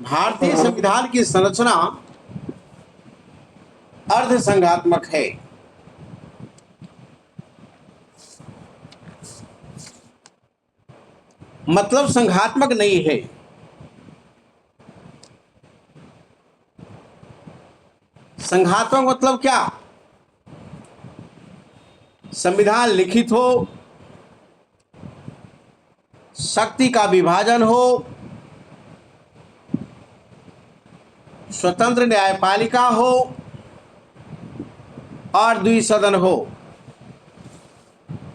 भारतीय संविधान की संरचना अर्ध संघात्मक है। मतलब संघात्मक नहीं है। संघात्मक मतलब क्या? संविधान लिखित हो, शक्ति का विभाजन हो, स्वतंत्र न्यायपालिका हो और द्विसदन हो,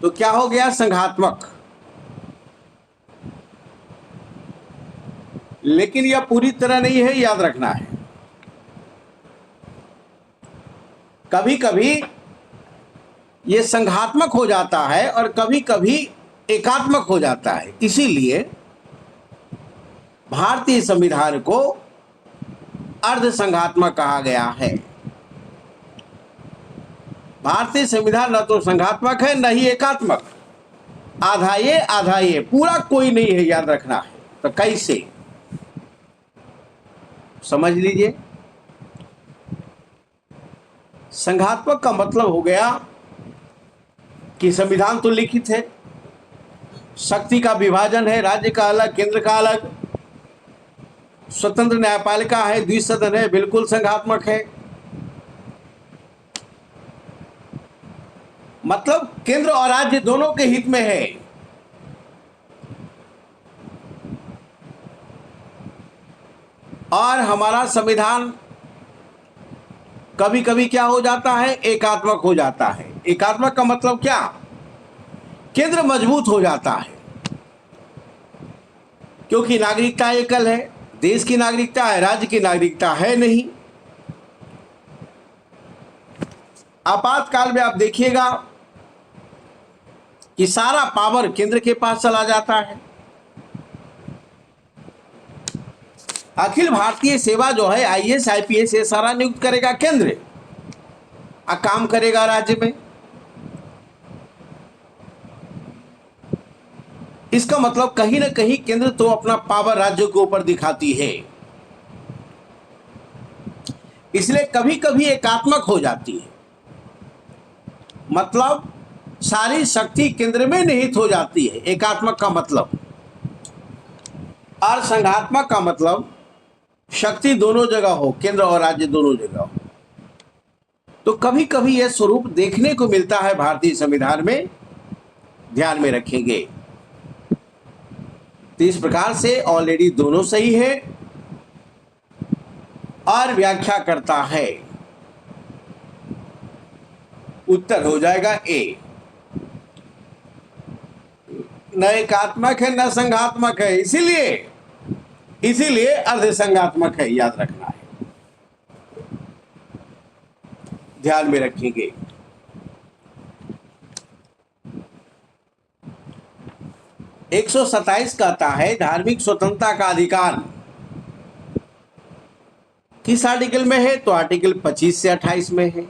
तो क्या हो गया? संघात्मक। लेकिन यह पूरी तरह नहीं है, याद रखना है। कभी कभी यह संघात्मक हो जाता है और कभी कभी एकात्मक हो जाता है। इसीलिए भारतीय संविधान को अर्ध संघात्मक कहा गया है। भारतीय संविधान न तो संघात्मक है न ही एकात्मक। आधा ये पूरा कोई नहीं है, याद रखना है। तो कैसे समझ लीजिए। संघात्मक का मतलब हो गया कि संविधान तो लिखित है, शक्ति का विभाजन है, राज्य का अलग, केंद्र का अलग, स्वतंत्र न्यायपालिका है, द्विसदन है, बिल्कुल संघात्मक है। मतलब केंद्र और राज्य दोनों के हित में है। और हमारा संविधान कभी कभी क्या हो जाता है? एकात्मक हो जाता है। एकात्मक का मतलब क्या? केंद्र मजबूत हो जाता है, क्योंकि नागरिकता एकल है। देश की नागरिकता है, राज्य की नागरिकता है नहीं। आपातकाल में आप देखिएगा कि सारा पावर केंद्र के पास चला जाता है। अखिल भारतीय सेवा जो है, आईएएस आईपीएस, ये सारा नियुक्त करेगा केंद्र और काम करेगा राज्य में। इसका मतलब कहीं ना कहीं केंद्र तो अपना पावर राज्यों के ऊपर दिखाती है। इसलिए कभी कभी एकात्मक हो जाती है। मतलब सारी शक्ति केंद्र में निहित हो जाती है, एकात्मक का मतलब। और संघात्मक का मतलब शक्ति दोनों जगह हो, केंद्र और राज्य दोनों जगह हो। तो कभी कभी यह स्वरूप देखने को मिलता है भारतीय संविधान में, ध्यान में रखेंगे। तो इस प्रकार से ऑलरेडी दोनों सही है और व्याख्या करता है। उत्तर हो जाएगा ए। न एकात्मक है न संघात्मक है, इसीलिए अर्ध संघात्मक है, याद रखना है, ध्यान में रखेंगे। एक 127 कहता है धार्मिक स्वतंत्रता का अधिकार किस आर्टिकल में है? तो आर्टिकल 25 से 28 में है।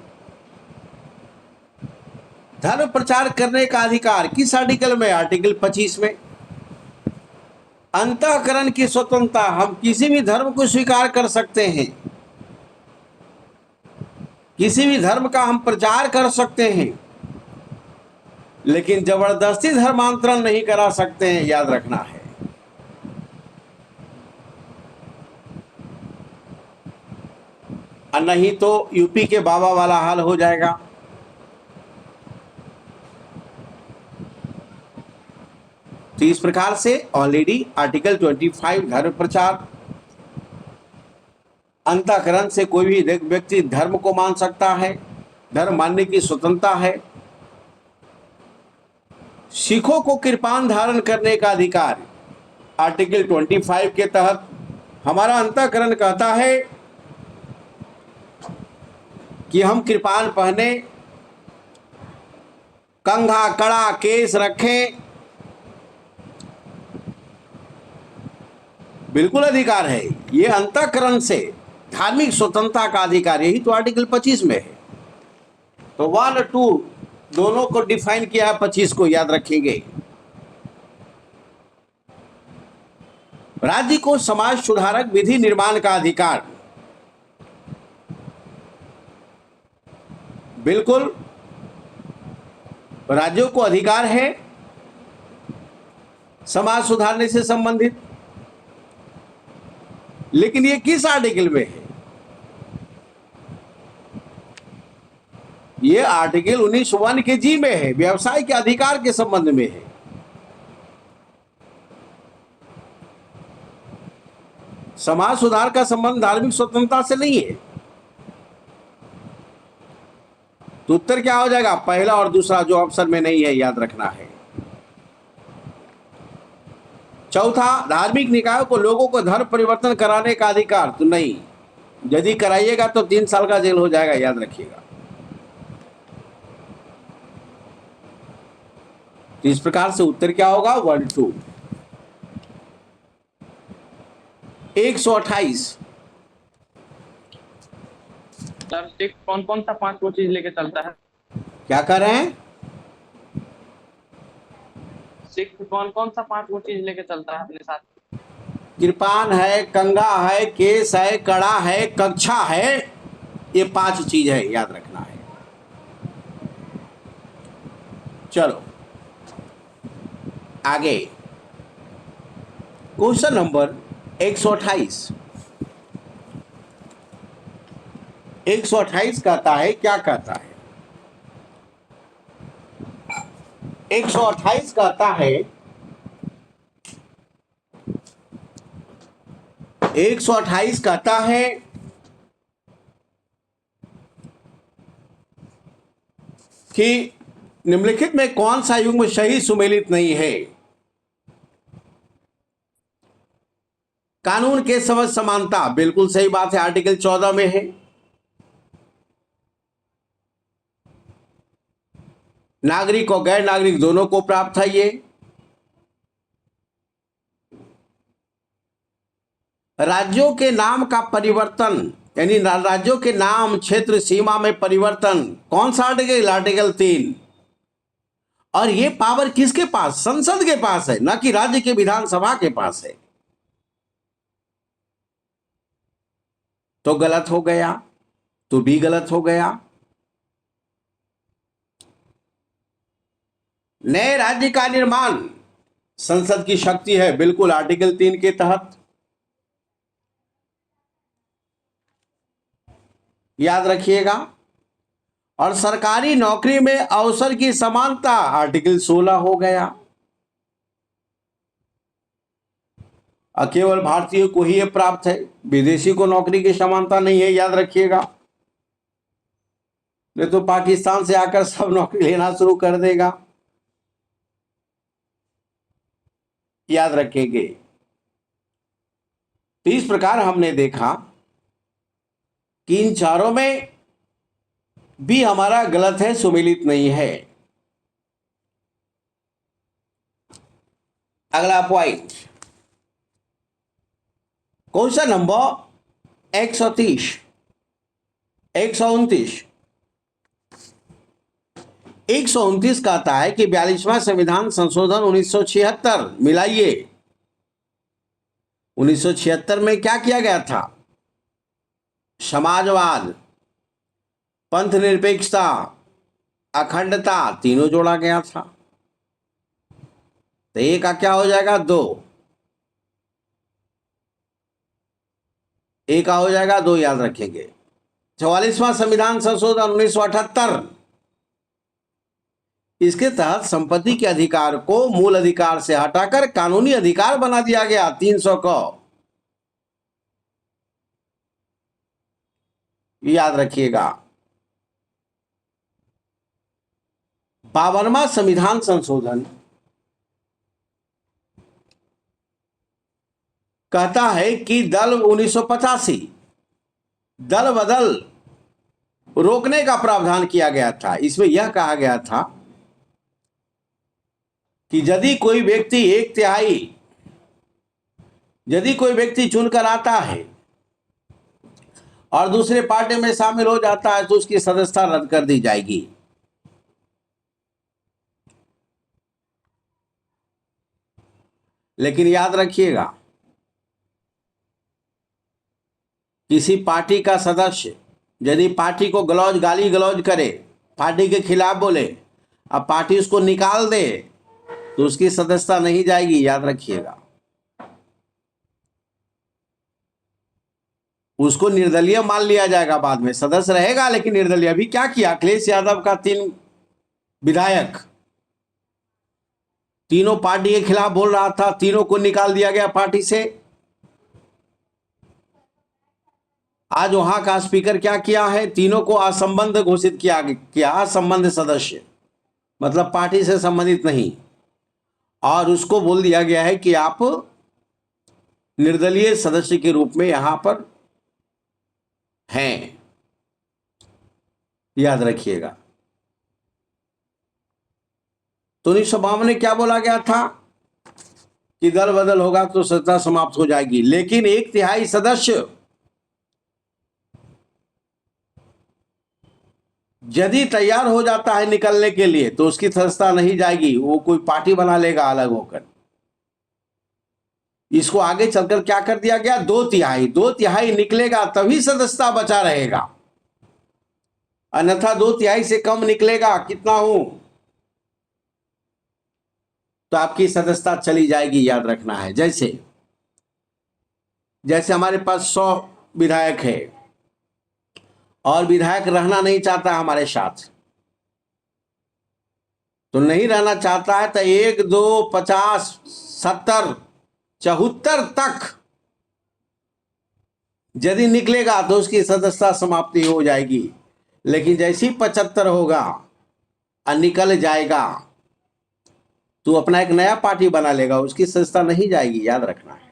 धर्म प्रचार करने का अधिकार किस आर्टिकल में? आर्टिकल 25 में। अंतःकरण की स्वतंत्रता, हम किसी भी धर्म को स्वीकार कर सकते हैं, किसी भी धर्म का हम प्रचार कर सकते हैं, लेकिन जबरदस्ती धर्मांतरण नहीं करा सकते हैं, याद रखना है। और नहीं तो यूपी के बाबा वाला हाल हो जाएगा। तो इस प्रकार से ऑलरेडी आर्टिकल 25 धर्म प्रचार, अंतःकरण से कोई भी व्यक्ति धर्म को मान सकता है, धर्म मानने की स्वतंत्रता है। सिखों को कृपान धारण करने का अधिकार आर्टिकल 25 के तहत। हमारा अंतःकरण कहता है कि हम कृपान पहने, कंघा कड़ा केस रखें, बिल्कुल अधिकार है। ये अंतःकरण से धार्मिक स्वतंत्रता का अधिकार, यही तो आर्टिकल 25 में है। तो 1 और 2 दोनों को डिफाइन किया है, 25 को, याद रखेंगे। राज्य को समाज सुधारक विधि निर्माण का अधिकार, बिल्कुल राज्यों को अधिकार है समाज सुधारने से संबंधित, लेकिन ये किस आर्टिकल में है? ये आर्टिकल 19(1) के जी में है, व्यवसाय के अधिकार के संबंध में है। समाज सुधार का संबंध धार्मिक स्वतंत्रता से नहीं है। तो उत्तर क्या हो जाएगा? पहला और दूसरा, जो ऑप्शन में नहीं है, याद रखना है। चौथा, धार्मिक निकायों को लोगों को धर्म परिवर्तन कराने का अधिकार, तो नहीं, यदि कराइएगा तो 3 साल का जेल हो जाएगा, याद रखिएगा। तो इस प्रकार से उत्तर क्या होगा? 1, 2। 128 सर सिक्स कौन कौन सा 5 वो चीज लेके चलता है? क्या कर रहे हैं? सिक्स कौन कौन सा 5 वो चीज लेके चलता है अपने साथ? कृपान है, कंगा है, केस है, कड़ा है, कक्षा है, ये 5 चीज है, याद रखना है। चलो आगे, क्वेश्चन नंबर 128। 128 कहता है, क्या कहता है? 128 कहता है, 128 कहता है कि निम्नलिखित में कौन सा युग्म सही सुमेलित नहीं है? कानून के समझ समानता, बिल्कुल सही बात है, आर्टिकल 14 में है। नागरिक और गैर नागरिक दोनों को प्राप्त है ये। राज्यों के नाम का परिवर्तन, यानी राज्यों के नाम, क्षेत्र, सीमा में परिवर्तन, कौन सा आर्टिकल? आर्टिकल 3। और ये पावर किसके पास? संसद के पास है, ना कि राज्य के विधानसभा के पास है। तो गलत हो गया, तो भी गलत हो गया। नए राज्य का निर्माण संसद की शक्ति है, बिल्कुल आर्टिकल 3 के तहत, याद रखिएगा। और सरकारी नौकरी में अवसर की समानता, आर्टिकल 16 हो गया। केवल भारतीयों को ही यह प्राप्त है, विदेशी को नौकरी की समानता नहीं है, याद रखिएगा। नहीं तो पाकिस्तान से आकर सब नौकरी लेना शुरू कर देगा, याद रखेंगे। तो इस प्रकार हमने देखा कि इन चारों में भी हमारा गलत है, सुमेलित नहीं है। अगला पॉइंट, क्वेश्चन नंबर 130, 129। 129 कहता है कि 42वां संविधान संशोधन 1976, मिलाइए, 1976 में क्या किया गया था? समाजवाद, पंथ निरपेक्षता, अखंडता, तीनों जोड़ा गया था। तो एक का क्या हो जाएगा? 2। एक का हो जाएगा 2, याद रखेंगे। 44वां संविधान संशोधन 1978, इसके तहत संपत्ति के अधिकार को मूल अधिकार से हटाकर कानूनी अधिकार बना दिया गया, 300 को, याद रखिएगा। 52वां संविधान संशोधन कहता है कि दल 1985 दल बदल रोकने का प्रावधान किया गया था। इसमें यह कहा गया था कि यदि कोई व्यक्ति चुनकर आता है और दूसरे पार्टी में शामिल हो जाता है तो उसकी सदस्यता रद्द कर दी जाएगी। लेकिन याद रखिएगा, किसी पार्टी का सदस्य यदि पार्टी को गाली गलौज करे, पार्टी के खिलाफ बोले, अब पार्टी उसको निकाल दे तो उसकी सदस्यता नहीं जाएगी, याद रखिएगा। उसको निर्दलीय मान लिया जाएगा, बाद में सदस्य रहेगा लेकिन निर्दलीय। अभी क्या किया अखिलेश यादव का 3 विधायक तीनों पार्टी के खिलाफ बोल रहा था, तीनों को निकाल दिया गया पार्टी से। आज वहां का स्पीकर क्या किया है, तीनों को असंबद्ध घोषित किया असंबद्ध सदस्य, मतलब पार्टी से संबंधित नहीं, और उसको बोल दिया गया है कि आप निर्दलीय सदस्य के रूप में यहां पर हैं, याद रखिएगा। तो 1952 में क्या बोला गया था कि दल बदल होगा तो सत्ता समाप्त हो जाएगी, लेकिन 1/3 सदस्य यदि तैयार हो जाता है निकलने के लिए तो उसकी सदस्यता नहीं जाएगी, वो कोई पार्टी बना लेगा अलग होकर। इसको आगे चलकर क्या कर दिया गया, 2/3 निकलेगा तभी सदस्यता बचा रहेगा, अन्यथा 2/3 से कम निकलेगा, कितना हूं, तो आपकी सदस्यता चली जाएगी, याद रखना है। जैसे हमारे पास 100 विधायक है और विधायक रहना नहीं चाहता हमारे साथ, तो नहीं रहना चाहता है तो 1, 2, 50, 70, 74 तक यदि निकलेगा तो उसकी सदस्यता समाप्ति हो जाएगी। लेकिन जैसे ही 75 होगा और निकल जाएगा तो अपना एक नया पार्टी बना लेगा, उसकी सदस्यता नहीं जाएगी, याद रखना है।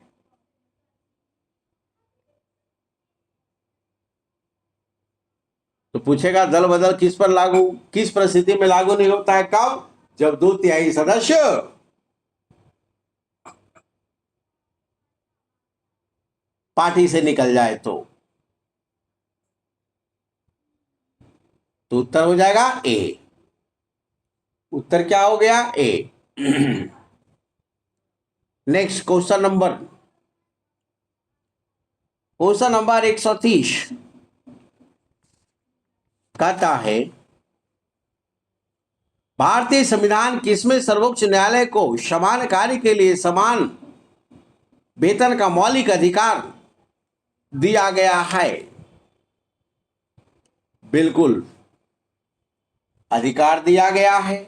तो पूछेगा दल बदल किस पर लागू, किस परिस्थिति में लागू नहीं होता है, कब, जब 2/3 सदस्य पार्टी से निकल जाए तो उत्तर हो जाएगा ए। उत्तर क्या हो गया, ए। नेक्स्ट क्वेश्चन नंबर 130 कहता है भारतीय संविधान किसमें सर्वोच्च न्यायालय को समान कार्य के लिए समान वेतन का मौलिक अधिकार दिया गया है। बिल्कुल अधिकार दिया गया है,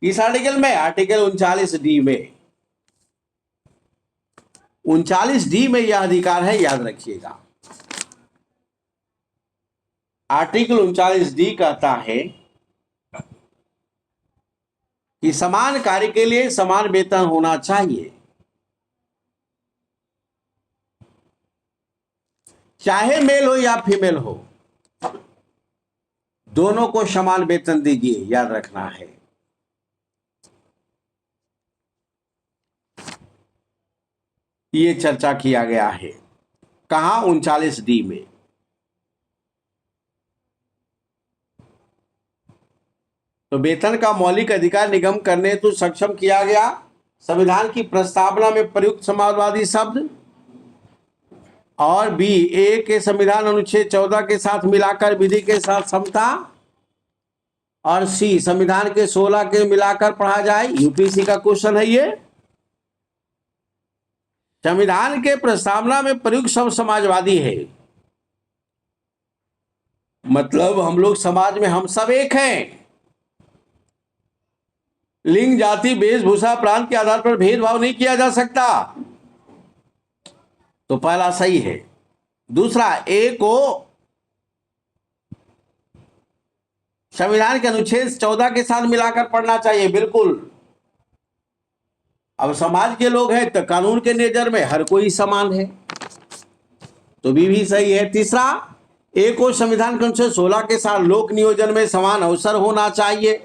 इस आर्टिकल में, आर्टिकल 39D में, 39D में यह अधिकार है, याद रखिएगा। आर्टिकल 39D कहता है कि समान कार्य के लिए समान वेतन होना चाहिए, चाहे मेल हो या फीमेल हो, दोनों को समान वेतन दीजिए, याद रखना है। ये चर्चा किया गया है, कहां, 39D में। तो वेतन का मौलिक अधिकार निगम करने हेतु सक्षम किया गया संविधान की प्रस्तावना में प्रयुक्त समाजवादी शब्द, और बी, ए के संविधान अनुच्छेद 14 के साथ मिलाकर विधि के साथ समता, और सी संविधान के 16 के मिलाकर पढ़ा जाए। यूपीएससी का क्वेश्चन है ये। संविधान के प्रस्तावना में प्रयुक्त शब्द समाजवादी है, मतलब हम लोग समाज में हम सब एक हैं, लिंग, जाति, वेशभूषा, प्रांत के आधार पर भेदभाव नहीं किया जा सकता, तो पहला सही है। दूसरा, ए को संविधान के अनुच्छेद 14 के साथ मिलाकर पढ़ना चाहिए, बिल्कुल। अब समाज के लोग हैं तो कानून के नजर में हर कोई समान है, तो बी भी सही है। तीसरा, ए को संविधान के अनुच्छेद 16 के साथ लोक नियोजन में समान अवसर होना चाहिए,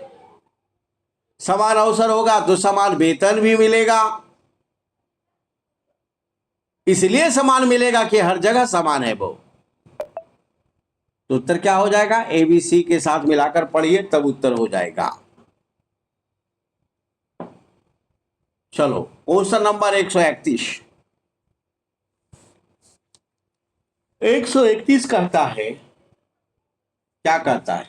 समान अवसर होगा तो समान वेतन भी मिलेगा, इसलिए समान मिलेगा कि हर जगह समान है वो। तो उत्तर क्या हो जाएगा, ए बी सी के साथ मिलाकर पढ़िए तब उत्तर हो जाएगा। चलो क्वेश्चन नंबर 131 131 कहता है, क्या कहता है?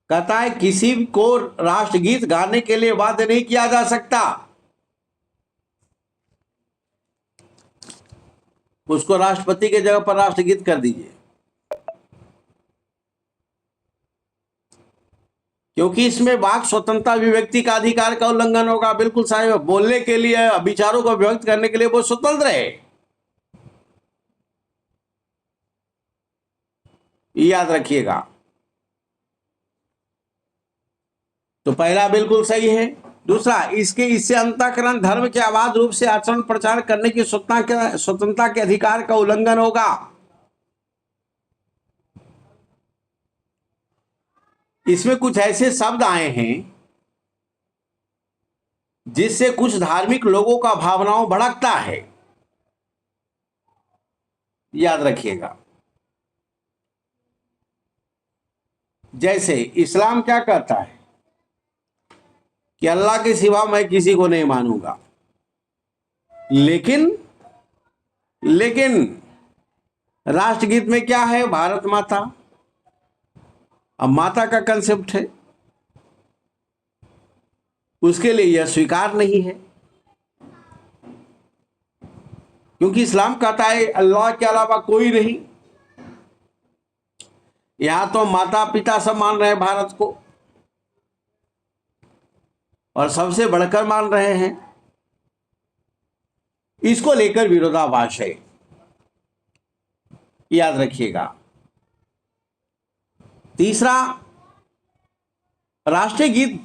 कहता है किसी को राष्ट्रगीत गाने के लिए बाध्य नहीं किया जा सकता। उसको राष्ट्रपति के जगह पर राष्ट्रगीत कर दीजिए, क्योंकि इसमें वाक स्वतंत्रता, अभिव्यक्ति का अधिकार का उल्लंघन होगा। बिल्कुल सही। बोलने के लिए, विचारों को व्यक्त करने के लिए वो स्वतंत्र है, याद रखिएगा। तो पहला बिल्कुल सही है। दूसरा, इससे अंतःकरण धर्म के अबाध रूप से आचरण प्रचार करने की स्वतंत्रता के अधिकार का उल्लंघन होगा। इसमें कुछ ऐसे शब्द आए हैं जिससे कुछ धार्मिक लोगों का भावनाओं भड़कता है, याद रखिएगा। जैसे इस्लाम क्या कहता है कि अल्लाह के सिवा मैं किसी को नहीं मानूंगा, लेकिन राष्ट्रगीत में क्या है? भारत माता। अब माता का कंसेप्ट है, उसके लिए यह स्वीकार नहीं है, क्योंकि इस्लाम कहता है अल्लाह के अलावा कोई नहीं। यहां तो माता पिता सब मान रहे हैं भारत को, और सबसे बढ़कर मान रहे हैं। इसको लेकर विरोधाभास है, याद रखिएगा। तीसरा, राष्ट्रीय गीत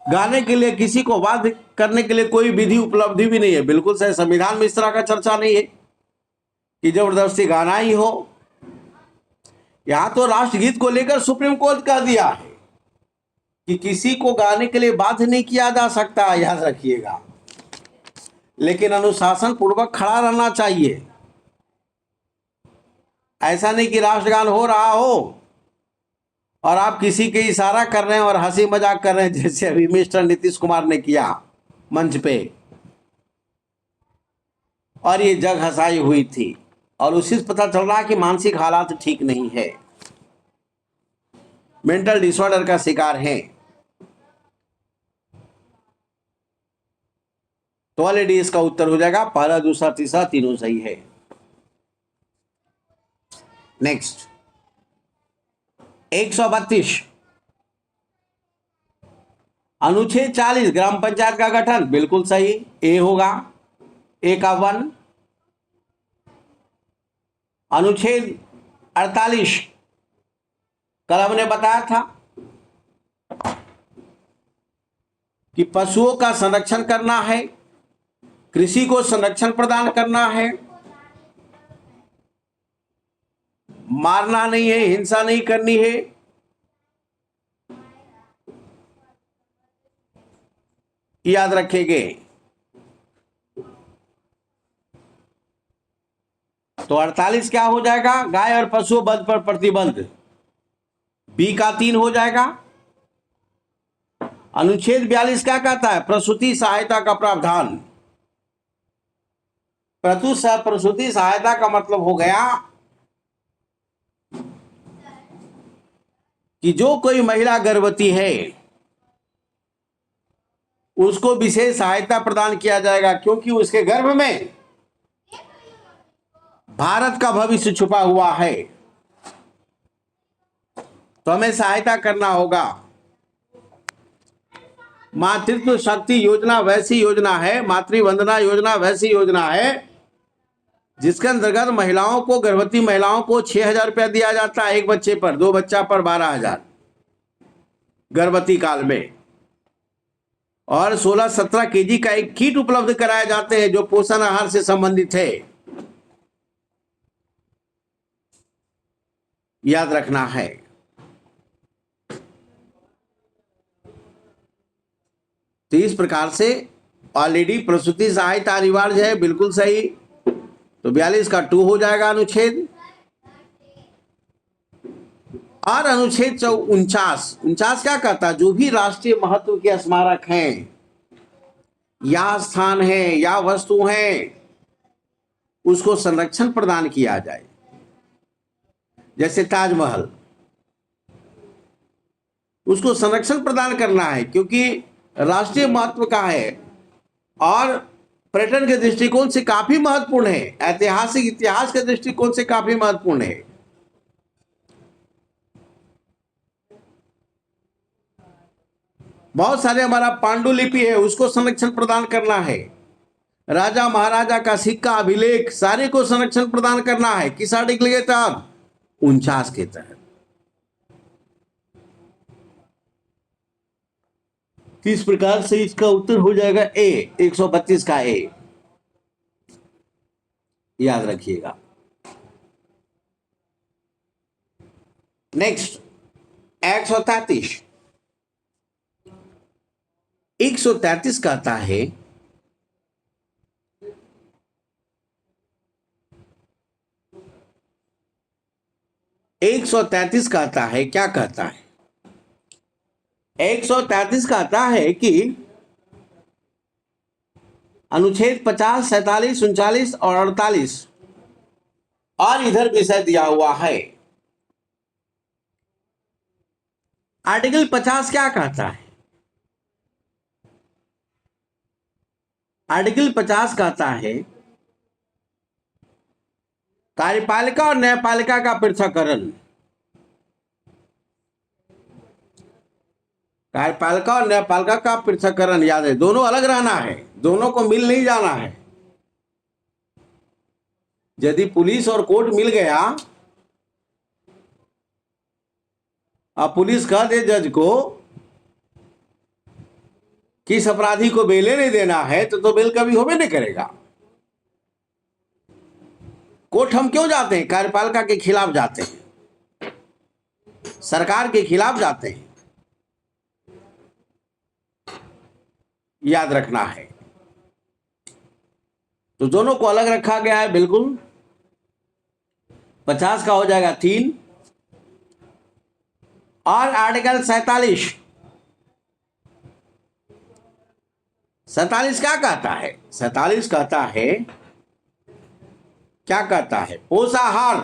गाने के लिए किसी को बाध्य करने के लिए कोई विधि उपलब्धि भी नहीं है। बिल्कुल सही। संविधान में इस तरह का चर्चा नहीं है कि जबरदस्ती गाना ही हो। यहां तो राष्ट्रगीत को लेकर सुप्रीम कोर्ट कह दिया है कि किसी को गाने के लिए बाध्य नहीं किया जा सकता, याद रखिएगा। लेकिन अनुशासन पूर्वक खड़ा रहना चाहिए। ऐसा नहीं कि राष्ट्रगान हो रहा हो और आप किसी के इशारा कर रहे हैं और हंसी मजाक कर रहे हैं, जैसे अभी मिस्टर नीतीश कुमार ने किया मंच पे, और ये जग हंसाई हुई थी, और उसी से पता चल रहा है कि मानसिक हालात ठीक नहीं है, मेंटल डिसऑर्डर का शिकार है। तो ऑलरेडी इसका उत्तर हो जाएगा पहला, दूसरा, तीसरा, तीनों सही है। नेक्स्ट, 132 अनुच्छेद 40 ग्राम पंचायत का गठन, बिल्कुल सही। ए होगा, ए का 1। अनुच्छेद 48 कल हमने बताया था कि पशुओं का संरक्षण करना है, कृषि को संरक्षण प्रदान करना है, मारना नहीं है, हिंसा नहीं करनी है, याद रखेंगे। तो 48 क्या हो जाएगा? गाय और पशु वध पर प्रतिबंध, बी का 3 हो जाएगा। अनुच्छेद 42 क्या कहता है? प्रसूति सहायता का प्रावधान। प्रसूति सहायता का मतलब हो गया कि जो कोई महिला गर्भवती है उसको विशेष सहायता प्रदान किया जाएगा, क्योंकि उसके गर्भ में भारत का भविष्य छुपा हुआ है, तो हमें सहायता करना होगा। मातृत्व शक्ति योजना वैसी योजना है, मातृवंदना योजना वैसी योजना है जिसके अंतर्गत महिलाओं को, गर्भवती महिलाओं को 6,000 रुपया दिया जाता है एक बच्चे पर, 2 बच्चा पर 12,000 गर्भवती काल में, और 16-17 केजी का एक किट उपलब्ध कराए जाते हैं जो पोषण आहार से संबंधित है, याद रखना है। तो इस प्रकार से ऑलरेडी प्रसूति सहायता अनिवार्य है, बिल्कुल सही। तो 42 का 2 हो जाएगा अनुच्छेद। और अनुच्छेद 49 क्या कहता है? जो भी राष्ट्रीय महत्व के स्मारक हैं, या स्थान है, या वस्तु है, उसको संरक्षण प्रदान किया जाए। जैसे ताजमहल, उसको संरक्षण प्रदान करना है क्योंकि राष्ट्रीय महत्व का है और पर्यटन के दृष्टिकोण से काफी महत्वपूर्ण है, ऐतिहासिक इतिहास के दृष्टिकोण से काफी महत्वपूर्ण है। बहुत सारे हमारा पांडुलिपि है, उसको संरक्षण प्रदान करना है। राजा महाराजा का सिक्का, अभिलेख, सारे को संरक्षण प्रदान करना है। किस आर्टिकल के तहत? 49 के तहत। किस प्रकार से इसका उत्तर हो जाएगा? ए, 132 का ए, याद रखिएगा। नेक्स्ट 133। 133 कहता है 133 कहता है, क्या कहता है? 133 कहता है कि अनुच्छेद 50, 47, 39 और 48 और इधर विषय दिया हुआ है। आर्टिकल 50 क्या कहता है? आर्टिकल 50 कहता है कार्यपालिका और न्यायपालिका का पृथक्करण। कार्यपालिका और न्यायपालिका का पृथक्करण, याद है, दोनों अलग रहना है, दोनों को मिल नहीं जाना है। यदि पुलिस और कोर्ट मिल गया और पुलिस कह दे जज को कि इस अपराधी को बेले नहीं देना है, तो बेल कभी होबे नहीं करेगा। कोर्ट हम क्यों जाते हैं? कार्यपालिका के खिलाफ जाते हैं, सरकार के खिलाफ जाते हैं, याद रखना है। तो दोनों को अलग रखा गया है, बिल्कुल। 50 का हो जाएगा 3। और आर्टिकल 47, 47 क्या कहता है? 47 कहता है, क्या कहता है? पोषाहार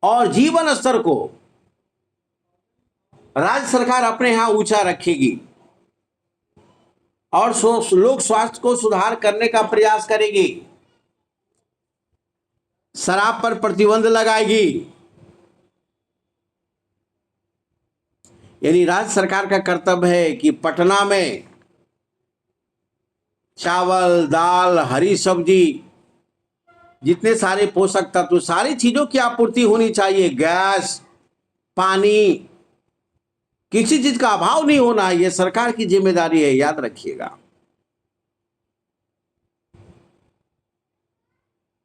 और जीवन स्तर को राज्य सरकार अपने यहां ऊंचा रखेगी और लोक स्वास्थ्य को सुधार करने का प्रयास करेगी। शराब पर प्रतिबंध लगाएगी। यानी राज्य सरकार का कर्तव्य है कि पटना में चावल, दाल, हरी सब्जी, जितने सारे पोषक तत्व, सारी चीजों की आपूर्ति होनी चाहिए। गैस, पानी, किसी चीज का अभाव नहीं होना है। यह सरकार की जिम्मेदारी है, याद रखिएगा।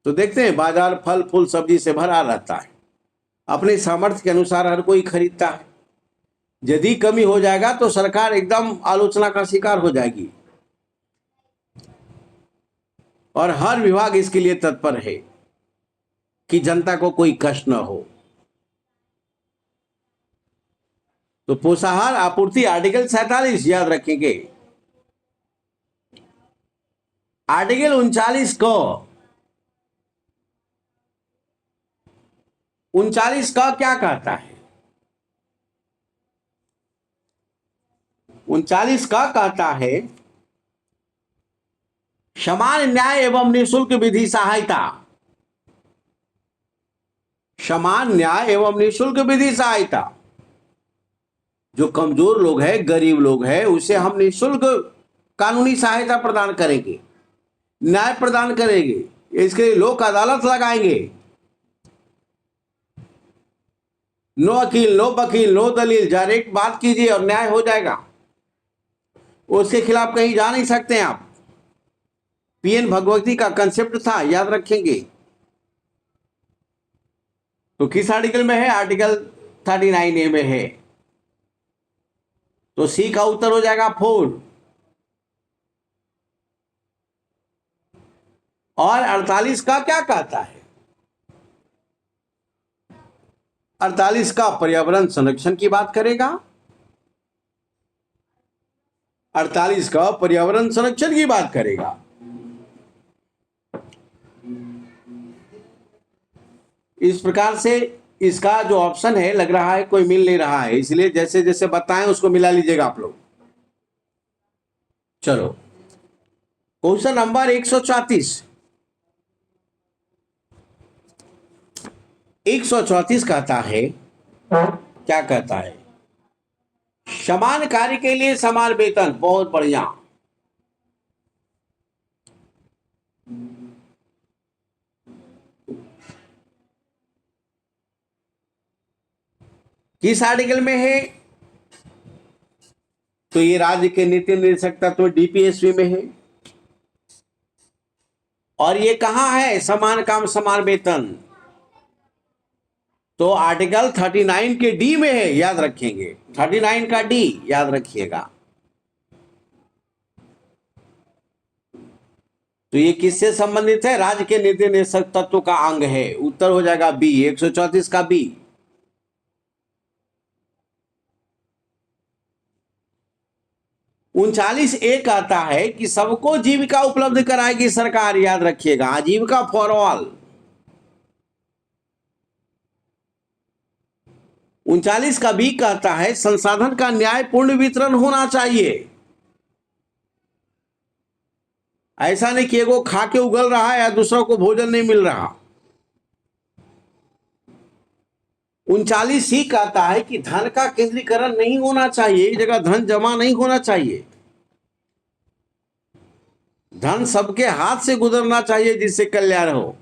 तो देखते हैं बाजार फल फूल सब्जी से भरा रहता है, अपने सामर्थ्य के अनुसार हर कोई खरीदता है। यदि कमी हो जाएगा तो सरकार एकदम आलोचना का शिकार हो जाएगी और हर विभाग इसके लिए तत्पर है कि जनता को कोई कष्ट न हो। तो पोषाहार आपूर्ति आर्टिकल 47 याद रखेंगे। आर्टिकल 39 को 39 का क्या कहता है? 39 का कहता है समान न्याय एवं निःशुल्क विधि सहायता। समान न्याय एवं निःशुल्क विधि सहायता। जो कमजोर लोग हैं, गरीब लोग हैं, उसे हम निःशुल्क कानूनी सहायता प्रदान करेंगे, न्याय प्रदान करेंगे। इसके लिए लोक अदालत लगाएंगे। नो वकील, नो वकील, नो दलील, डायरेक्ट बात कीजिए और न्याय हो जाएगा। उसके खिलाफ कहीं जा नहीं सकते आप। पीएन भगवती का कंसेप्ट था, याद रखेंगे। तो किस आर्टिकल में है? आर्टिकल 39A में है। तो सी का उत्तर हो जाएगा 4। और 48 का क्या कहता है? 48 का पर्यावरण संरक्षण की बात करेगा। 48 का पर्यावरण संरक्षण की बात करेगा। इस प्रकार से इसका जो ऑप्शन है लग रहा है कोई मिल नहीं रहा है, इसलिए जैसे जैसे बताएं उसको मिला लीजिएगा आप लोग। चलो क्वेश्चन नंबर 134। 134 कहता है, क्या कहता है? समान कार्य के लिए समान वेतन। बहुत बढ़िया। किस आर्टिकल में है? तो ये राज्य के नीति निर्देशक तत्व डीपीएसपी में है। और ये कहां है? समान काम समान वेतन। तो आर्टिकल 39 के डी में है, याद रखेंगे। 39 का डी याद रखिएगा। तो ये किससे संबंधित है? राज्य के नीति निर्देशक तत्व का अंग है। उत्तर हो जाएगा बी, 134 का बी। 39A कहता है कि सबको जीविका उपलब्ध कराएगी सरकार, याद रखिएगा, आजीविका फॉर ऑल। 39 का बी कहता है संसाधन का न्यायपूर्ण वितरण होना चाहिए। ऐसा नहीं कि एगो खा के उगल रहा है या दूसरों को भोजन नहीं मिल रहा। 39 कहता है कि धन का केंद्रीकरण नहीं होना चाहिए, एक जगह धन जमा नहीं होना चाहिए। धन सबके हाथ से गुजरना चाहिए जिससे कल्याण हो।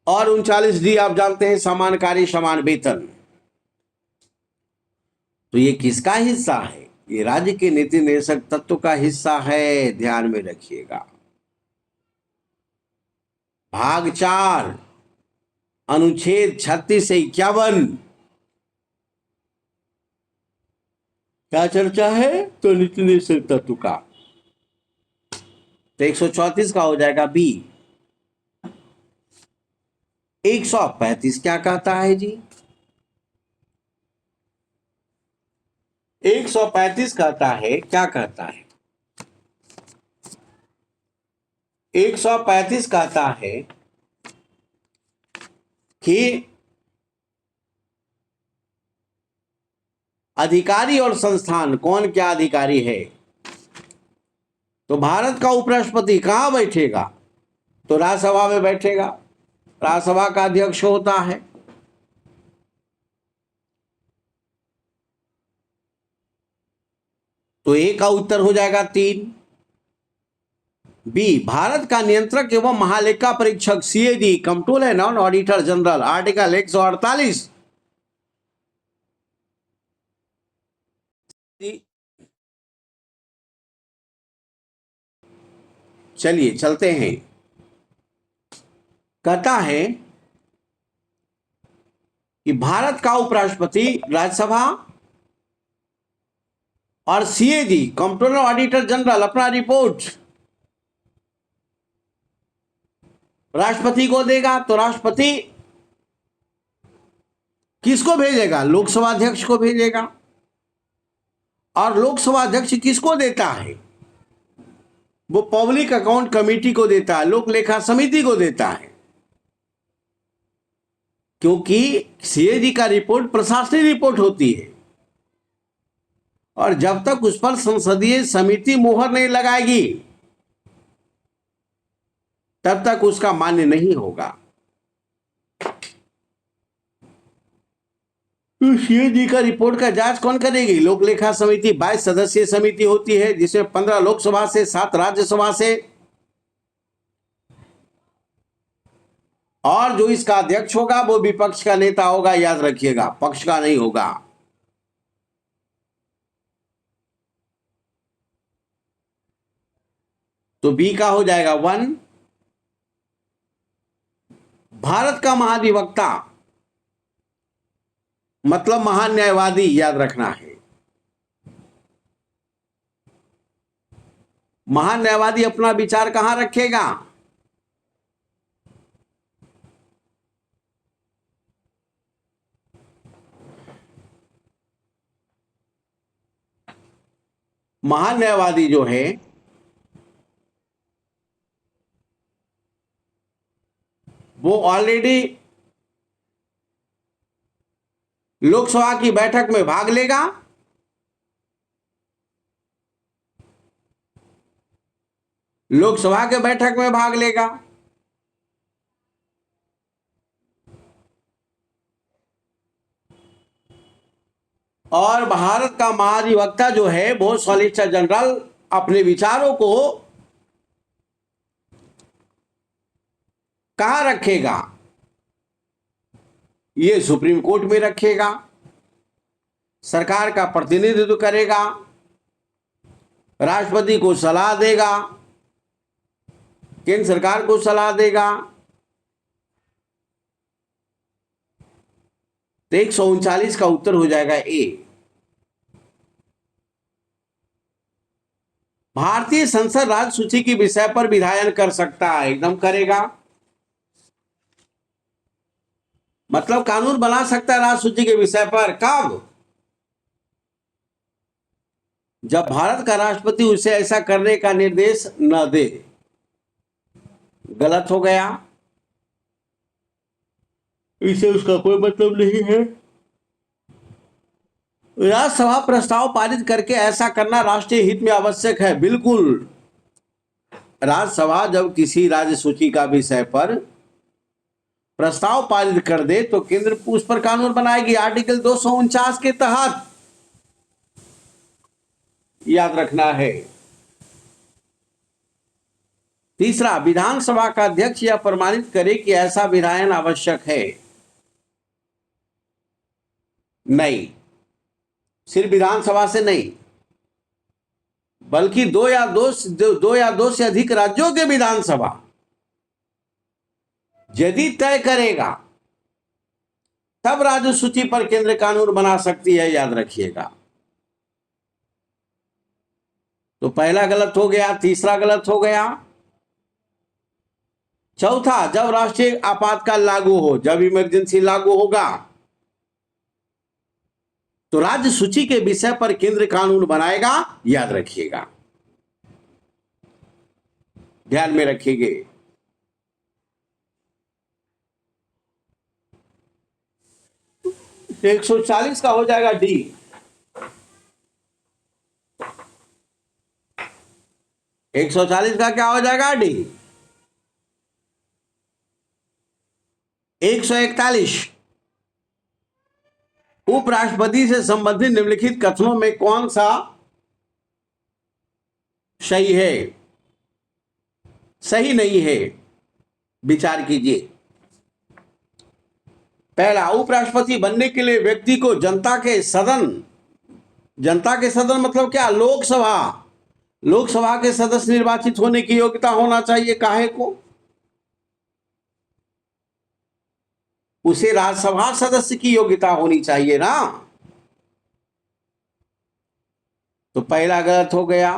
और 39D आप जानते हैं, समान कार्य समान वेतन। तो ये किसका हिस्सा है? ये राज्य के नीति निर्देशक तत्व का हिस्सा है, ध्यान में रखिएगा। भाग 4 अनुच्छेद 36 से 51 क्या चर्चा है? तो नीति निर्देशक तत्व का। तो 134 का हो जाएगा बी। 135 क्या कहता है जी? 135 कहता है, क्या कहता है? 135 कहता है कि अधिकारी और संस्थान, कौन क्या अधिकारी है? तो भारत का उपराष्ट्रपति कहां बैठेगा? तो राज्यसभा में बैठेगा, राज्यसभा का अध्यक्ष होता है। तो ए का उत्तर हो जाएगा 3। बी, भारत का नियंत्रक एवं महालेखा परीक्षक सीएजी, कंट्रोल है नॉन ऑडिटर जनरल, आर्टिकल 148। चलिए चलते हैं। कहता है कि भारत का उपराष्ट्रपति, राज्यसभा और सीएजी, कंट्रोलर ऑडिटर जनरल, अपना रिपोर्ट राष्ट्रपति को देगा। तो राष्ट्रपति किसको भेजेगा? लोकसभा अध्यक्ष को भेजेगा। और लोकसभा अध्यक्ष किसको देता है? वो पब्लिक अकाउंट कमेटी को देता है, लोक लेखा समिति को देता है। क्योंकि सीएजी का रिपोर्ट प्रशासनिक रिपोर्ट होती है, और जब तक उस पर संसदीय समिति मुहर नहीं लगाएगी तब तक उसका मान्य नहीं होगा। तो सीएजी का रिपोर्ट का जांच कौन करेगी? लोक लेखा समिति 22 सदस्यीय समिति होती है, जिसमें 15 लोकसभा से, 7 राज्यसभा से, और जो इसका अध्यक्ष होगा वो विपक्ष का नेता होगा, याद रखिएगा, पक्ष का नहीं होगा। तो बी का हो जाएगा 1। भारत का महाधिवक्ता मतलब महान न्यायवादी, याद रखना है। महान न्यायवादी अपना विचार कहां रखेगा? महान न्यायवादी जो है वो ऑलरेडी लोकसभा की बैठक में भाग लेगा, लोकसभा के बैठक में भाग लेगा। और भारत का महाधिवक्ता जो है वो सॉलिसिटर जनरल अपने विचारों को कहां रखेगा? ये सुप्रीम कोर्ट में रखेगा, सरकार का प्रतिनिधित्व करेगा, राष्ट्रपति को सलाह देगा, केंद्र सरकार को सलाह देगा। तो 139 का उत्तर हो जाएगा ए। भारतीय संसद राज्य सूची के विषय पर विधायन कर सकता है, एकदम करेगा। मतलब कानून बना सकता है राज्य सूची के विषय पर। कब? जब भारत का राष्ट्रपति उसे ऐसा करने का निर्देश न दे। गलत हो गया, इसे उसका कोई मतलब नहीं है। राज्यसभा प्रस्ताव पारित करके ऐसा करना राष्ट्रीय हित में आवश्यक है। बिल्कुल, राज्यसभा जब किसी राज्य सूची का विषय पर प्रस्ताव पारित कर दे तो केंद्र उस पर कानून बनाएगी, आर्टिकल 249 के तहत। याद रखना है। तीसरा, विधानसभा का अध्यक्ष यह प्रमाणित करे कि ऐसा विधायन आवश्यक है। नहीं, सिर्फ विधानसभा से नहीं, बल्कि दो या दो से अधिक राज्यों के विधानसभा यदि तय करेगा तब राज्य सूची पर केंद्र कानून बना सकती है। याद रखिएगा। तो पहला गलत हो गया, तीसरा गलत हो गया। चौथा, जब राष्ट्रीय आपातकाल लागू हो, जब इमरजेंसी लागू होगा तो राज्य सूची के विषय पर केंद्र कानून बनाएगा। याद रखिएगा, ध्यान में रखिएगा। तो 140 का हो जाएगा डी। 140 का क्या हो जाएगा? डी। 141, उपराष्ट्रपति से संबंधित निम्नलिखित कथनों में कौन सा सही है, सही नहीं है? विचार कीजिए। पहला, उपराष्ट्रपति बनने के लिए व्यक्ति को जनता के सदन मतलब क्या? लोकसभा के सदस्य निर्वाचित होने की योग्यता होना चाहिए। काहे को? उसे राज्यसभा सदस्य की योग्यता होनी चाहिए ना। तो पहला गलत हो गया।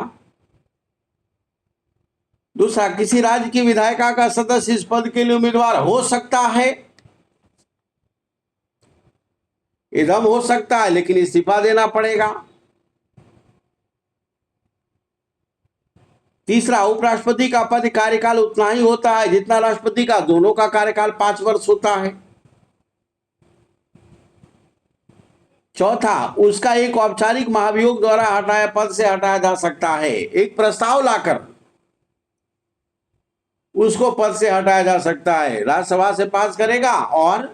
दूसरा, किसी राज्य की विधायिका का सदस्य इस पद के लिए उम्मीदवार हो सकता है, एकदम हो सकता है, लेकिन इस्तीफा देना पड़ेगा। तीसरा, उपराष्ट्रपति का पद कार्यकाल उतना ही होता है जितना राष्ट्रपति का। दोनों का कार्यकाल 5 वर्ष होता है। चौथा, उसका एक औपचारिक महाभियोग द्वारा पद से हटाया जा सकता है। एक प्रस्ताव लाकर उसको पद से हटाया जा सकता है। राज्यसभा से पास करेगा और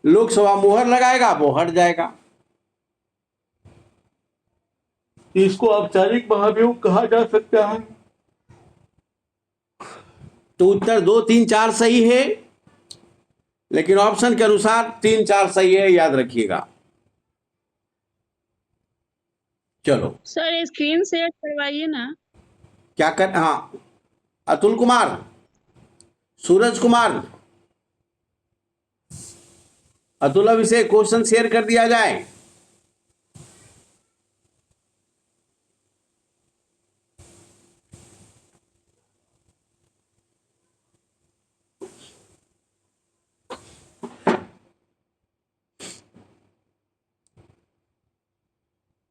लोकसभा मुहर लगाएगा, वो हट जाएगा। इसको औपचारिक महाभियोग कहा जा सकता है। तो उत्तर 2, 3, 4 सही है, लेकिन ऑप्शन के अनुसार 3, 4 सही है। याद रखिएगा। चलो सर, स्क्रीन शेयर करवाइए ना। क्या कर? हाँ, अतुल कुमार, सूरज कुमार, अतुल, अब इसे क्वेश्चन शेयर कर दिया जाए।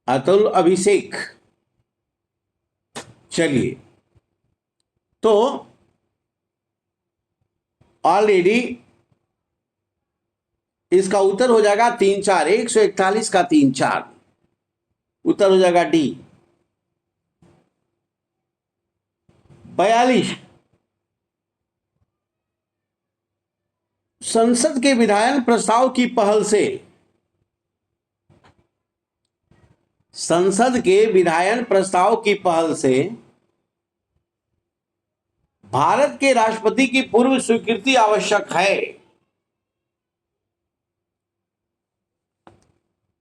अतुल, अभिषेक, चलिए। तो ऑलरेडी इसका उत्तर हो जाएगा 3 4, 141 का 3 4, उत्तर हो जाएगा डी। 42, संसद के विधायन प्रस्ताव की पहल से, संसद के विधायन प्रस्ताव की पहल से भारत के राष्ट्रपति की पूर्व स्वीकृति आवश्यक है।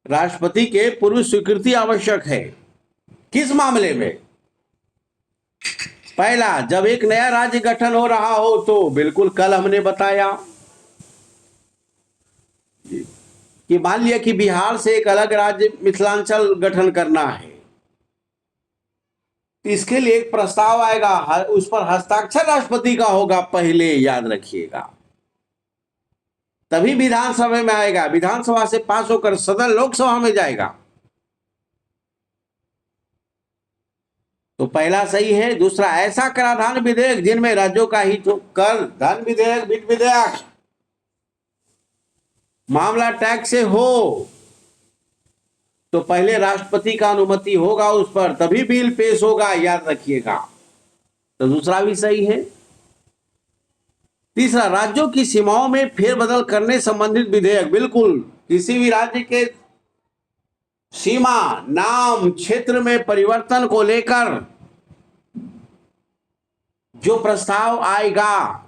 राष्ट्रपति के पूर्व स्वीकृति आवश्यक है किस मामले में? पहला, जब एक नया राज्य गठन हो रहा हो, तो बिल्कुल कल हमने बताया कि मान लिया कि बिहार से एक अलग राज्य मिथिलांचल गठन करना है, तो इसके लिए एक प्रस्ताव आएगा, उस पर हस्ताक्षर राष्ट्रपति का होगा पहले, याद रखिएगा, तभी विधानसभा में आएगा, विधानसभा से पास होकर सदन लोकसभा में जाएगा। तो पहला सही है। दूसरा, ऐसा कराधान विधेयक जिनमें राज्यों का हित हो, कर, धन विधेयक, वित्त विधेयक, मामला टैक्स से हो, तो पहले राष्ट्रपति का अनुमति होगा उस पर, तभी बिल पेश होगा, याद रखिएगा। तो दूसरा भी सही है। तीसरा, राज्यों की सीमाओं में फेरबदल करने संबंधित विधेयक, बिल्कुल, किसी भी राज्य के सीमा, नाम, क्षेत्र में परिवर्तन को लेकर जो प्रस्ताव आएगा,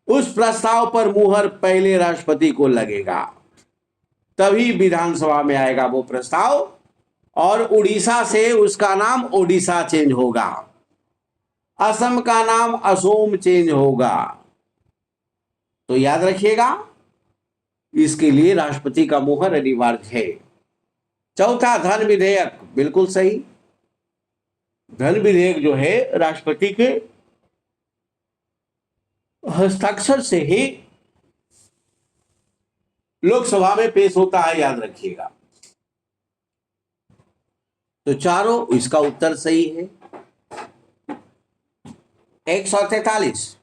उस प्रस्ताव पर मुहर पहले राष्ट्रपति को लगेगा, तभी विधानसभा में आएगा वो प्रस्ताव, और उड़ीसा से उसका नाम ओडिशा चेंज होगा, असम का नाम असोम चेंज होगा। तो याद रखिएगा, इसके लिए राष्ट्रपति का मुहर अनिवार्य है। चौथा, धन विधेयक, बिल्कुल सही। धन विधेयक जो है राष्ट्रपति के हस्ताक्षर से ही लोकसभा में पेश होता है, याद रखिएगा। तो चारों, इसका उत्तर सही है। 143,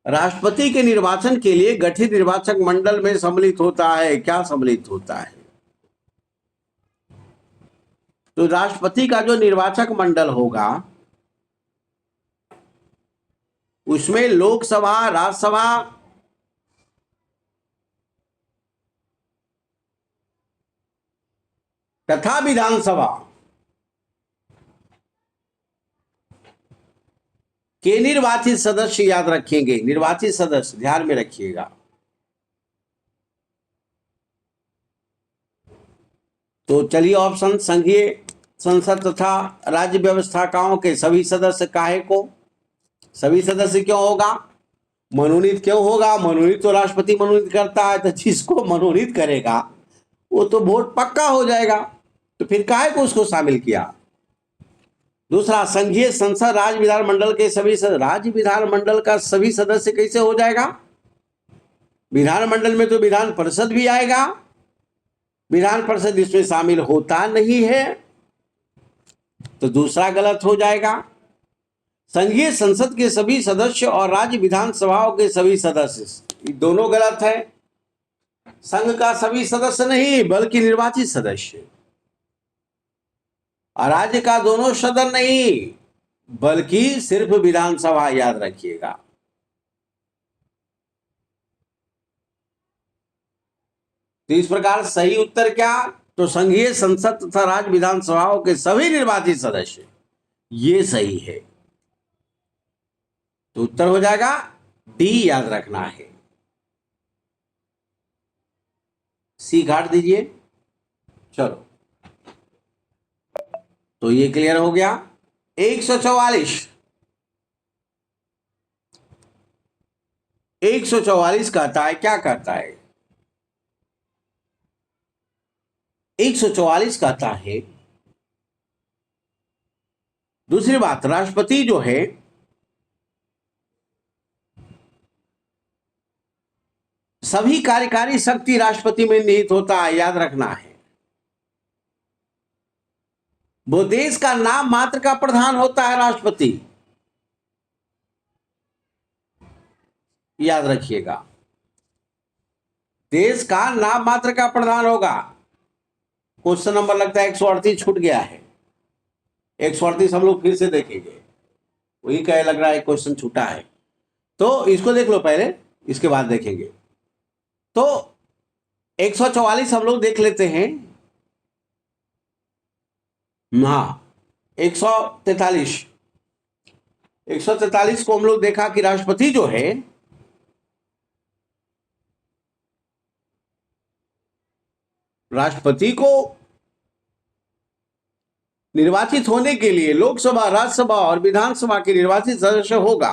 राष्ट्रपति के निर्वाचन के लिए गठित निर्वाचक मंडल में सम्मिलित होता है, क्या सम्मिलित होता है? तो राष्ट्रपति का जो निर्वाचक मंडल होगा, उसमें लोकसभा, राज्यसभा, तथा विधानसभा के निर्वाचित सदस्य, याद रखेंगे, निर्वाचित सदस्य ध्यान में रखिएगा। तो चलिए ऑप्शन, संघीय संसद तथा राज्य व्यवस्थाकाओं के सभी सदस्य, काहे को सभी सदस्य क्यों होगा? मनोनीत क्यों होगा? मनोनीत तो राष्ट्रपति मनोनीत करता है, तो जिसको मनोनीत करेगा वो तो वोट पक्का हो जाएगा, तो फिर काहे को उसको शामिल किया? दूसरा, संघीय संसद राज्य विधानमंडल के सभी राज्य विधानमंडल का सभी सदस्य कैसे हो जाएगा? विधानमंडल में तो विधान परिषद भी आएगा, विधान परिषद इसमें शामिल होता नहीं है, तो दूसरा गलत हो जाएगा। संघीय संसद के सभी सदस्य और राज्य विधानसभाओं के सभी सदस्य, दोनों गलत है। संघ का सभी सदस्य नहीं, बल्कि निर्वाचित सदस्य, और राज्य का दोनों सदन नहीं, बल्कि सिर्फ विधानसभा, याद रखिएगा। तो इस प्रकार सही उत्तर क्या? तो संघीय संसद तथा राज्य विधानसभाओं के सभी निर्वाचित सदस्य, ये सही है। तो उत्तर हो जाएगा डी, याद रखना है। सी काट दीजिए। चलो, तो ये क्लियर हो गया। 144 कहता है, क्या कहता है? 144 कहता है, दूसरी बात, राष्ट्रपति जो है सभी कार्यकारी शक्ति राष्ट्रपति में निहित होता है, याद रखना है। वो देश का नाम मात्र का प्रधान होता है राष्ट्रपति, याद रखिएगा। देश का नाम मात्र का प्रधान होगा। क्वेश्चन नंबर लगता है 138 छूट गया है। 138 हम लोग फिर से देखेंगे, वही कहे लग रहा है क्वेश्चन छूटा है, तो इसको देख लो पहले, इसके बाद देखेंगे। तो 144 हम लोग देख लेते हैं। हाँ, 143 को हम लोग देखा कि राष्ट्रपति जो है राष्ट्रपति को निर्वाचित होने के लिए लोकसभा, राज्यसभा और विधानसभा के निर्वाचित सदस्य होगा।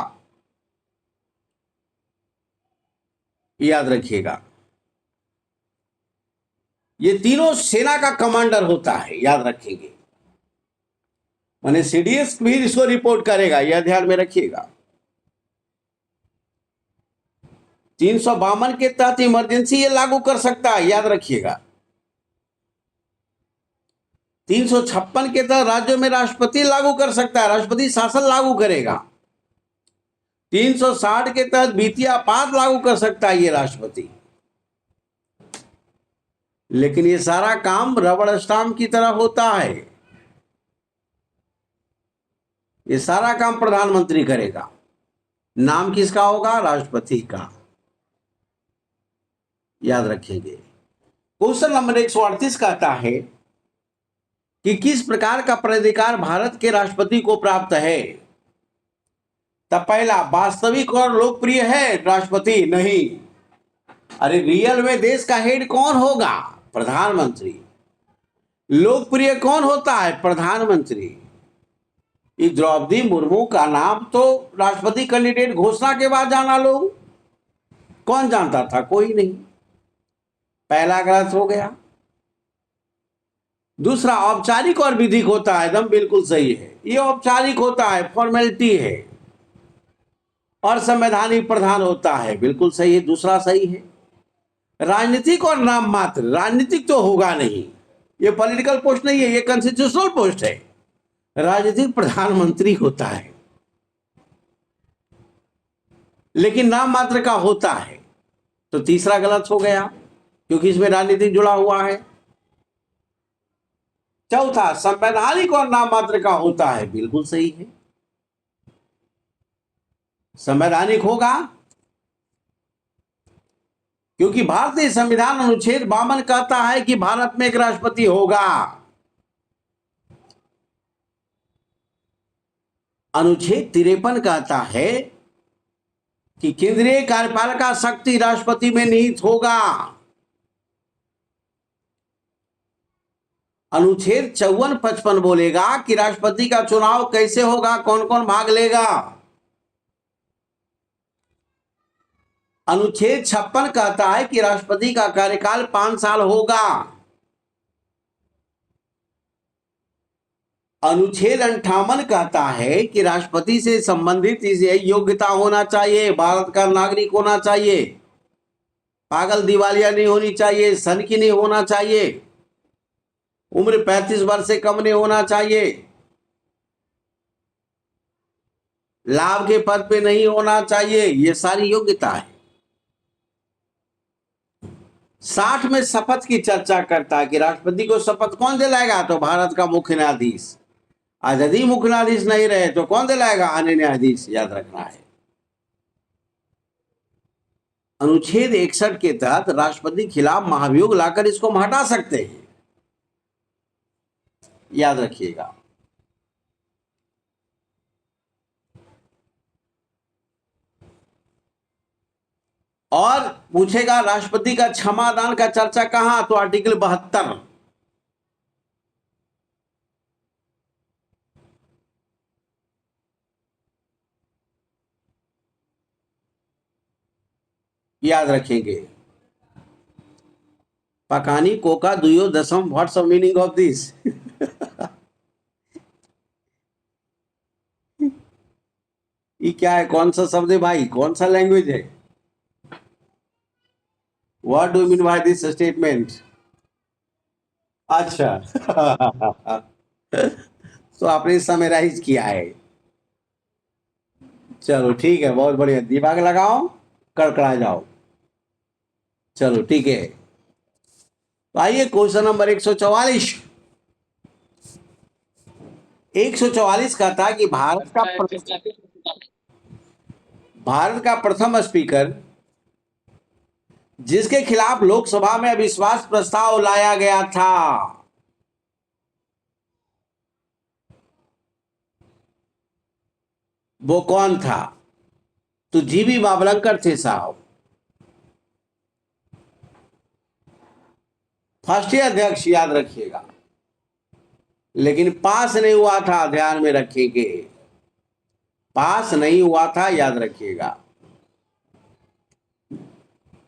याद रखिएगा, ये तीनों सेना का कमांडर होता है, याद रखेंगे। माने सीडीएस भी इसको रिपोर्ट करेगा, यह ध्यान में रखिएगा। 352 के तहत इमरजेंसी ये लागू कर सकता है, याद रखिएगा। 356 के तहत राज्यों में राष्ट्रपति लागू कर सकता है, राष्ट्रपति शासन लागू करेगा। 360 के तहत वित्तीय आपात लागू कर सकता है ये राष्ट्रपति। लेकिन ये सारा काम रबड़ स्टाम्प की तरह होता है, ये सारा काम प्रधानमंत्री करेगा। नाम किसका होगा? राष्ट्रपति का। याद रखेंगे। क्वेश्चन नंबर 138 कहता है कि किस प्रकार का प्राधिकार भारत के राष्ट्रपति को प्राप्त है? तब पहला, वास्तविक और लोकप्रिय है राष्ट्रपति? नहीं। अरे रियल में देश का हेड कौन होगा? प्रधानमंत्री। लोकप्रिय कौन होता है? प्रधानमंत्री। द्रौपदी मुर्मू का नाम तो राष्ट्रपति कैंडिडेट घोषणा के बाद जाना लोग, कौन जानता था? कोई नहीं। पहला गलत हो गया। दूसरा, औपचारिक और विधिक होता है, एकदम बिल्कुल सही है। ये औपचारिक होता है, फॉर्मेलिटी है। और संवैधानिक प्रधान होता है, बिल्कुल सही है, दूसरा सही है। राजनीतिक और नाम मात्र, राजनीतिक तो होगा नहीं, ये पॉलिटिकल पोस्ट नहीं है, ये कॉन्स्टिट्यूशनल पोस्ट है। राजनीतिक प्रधानमंत्री होता है, लेकिन नाम मात्र का होता है, तो तीसरा गलत हो गया क्योंकि इसमें राजनीतिक जुड़ा हुआ है। चौथा, संवैधानिक और नाम मात्र का होता है, बिल्कुल सही है, संवैधानिक होगा क्योंकि भारतीय संविधान अनुच्छेद 52 कहता है कि भारत में एक राष्ट्रपति होगा। अनुच्छेद 53 कहता है कि केंद्रीय कार्यपालिका शक्ति राष्ट्रपति में निहित होगा। अनुच्छेद 54-55 बोलेगा कि राष्ट्रपति का चुनाव कैसे होगा, कौन कौन भाग लेगा। अनुच्छेद 56 कहता है कि राष्ट्रपति का कार्यकाल 5 साल होगा। अनुच्छेद 58 कहता है कि राष्ट्रपति से संबंधित इसे योग्यता होना चाहिए, भारत का नागरिक होना चाहिए, पागल दिवालिया नहीं होनी चाहिए, सन की नहीं होना चाहिए, उम्र 35 वर्ष से कम नहीं होना चाहिए, लाभ के पद पे नहीं होना चाहिए, ये सारी योग्यता है। 60 में शपथ की चर्चा करता है कि राष्ट्रपति को शपथ कौन दिलाएगा, तो भारत का मुख्य न्यायाधीश। आज यदि मुख्य न्यायाधीश नहीं रहे तो कौन दिलाएगा? अन्य न्यायाधीश, याद रखना है। अनुच्छेद 61 के तहत राष्ट्रपति के खिलाफ महाभियोग लाकर इसको हम हटा सकते हैं, याद रखिएगा। और पूछेगा राष्ट्रपति का क्षमादान का चर्चा कहां, तो आर्टिकल 72। याद रखेंगे। पकानी कोका दुयो दसम, what's the meaning of this? ये क्या है, कौन सा शब्द है भाई, कौन सा लैंग्वेज है? What do mean by this statement? अच्छा। तो आपने समराइज किया है, चलो ठीक है, बहुत बढ़िया। दिमाग लगाओ, कड़कड़ा जाओ। चलो ठीक है, तो आइए क्वेश्चन नंबर 144। 144 का था कि भारत का प्रथम स्पीकर जिसके खिलाफ लोकसभा में अविश्वास प्रस्ताव लाया गया था, वो कौन था? तो जीवी मावलंकर थे साहब, फर्स्ट अध्यक्ष, याद रखिएगा। लेकिन पास नहीं हुआ था, ध्यान में रखेंगे, पास नहीं हुआ था, याद रखिएगा।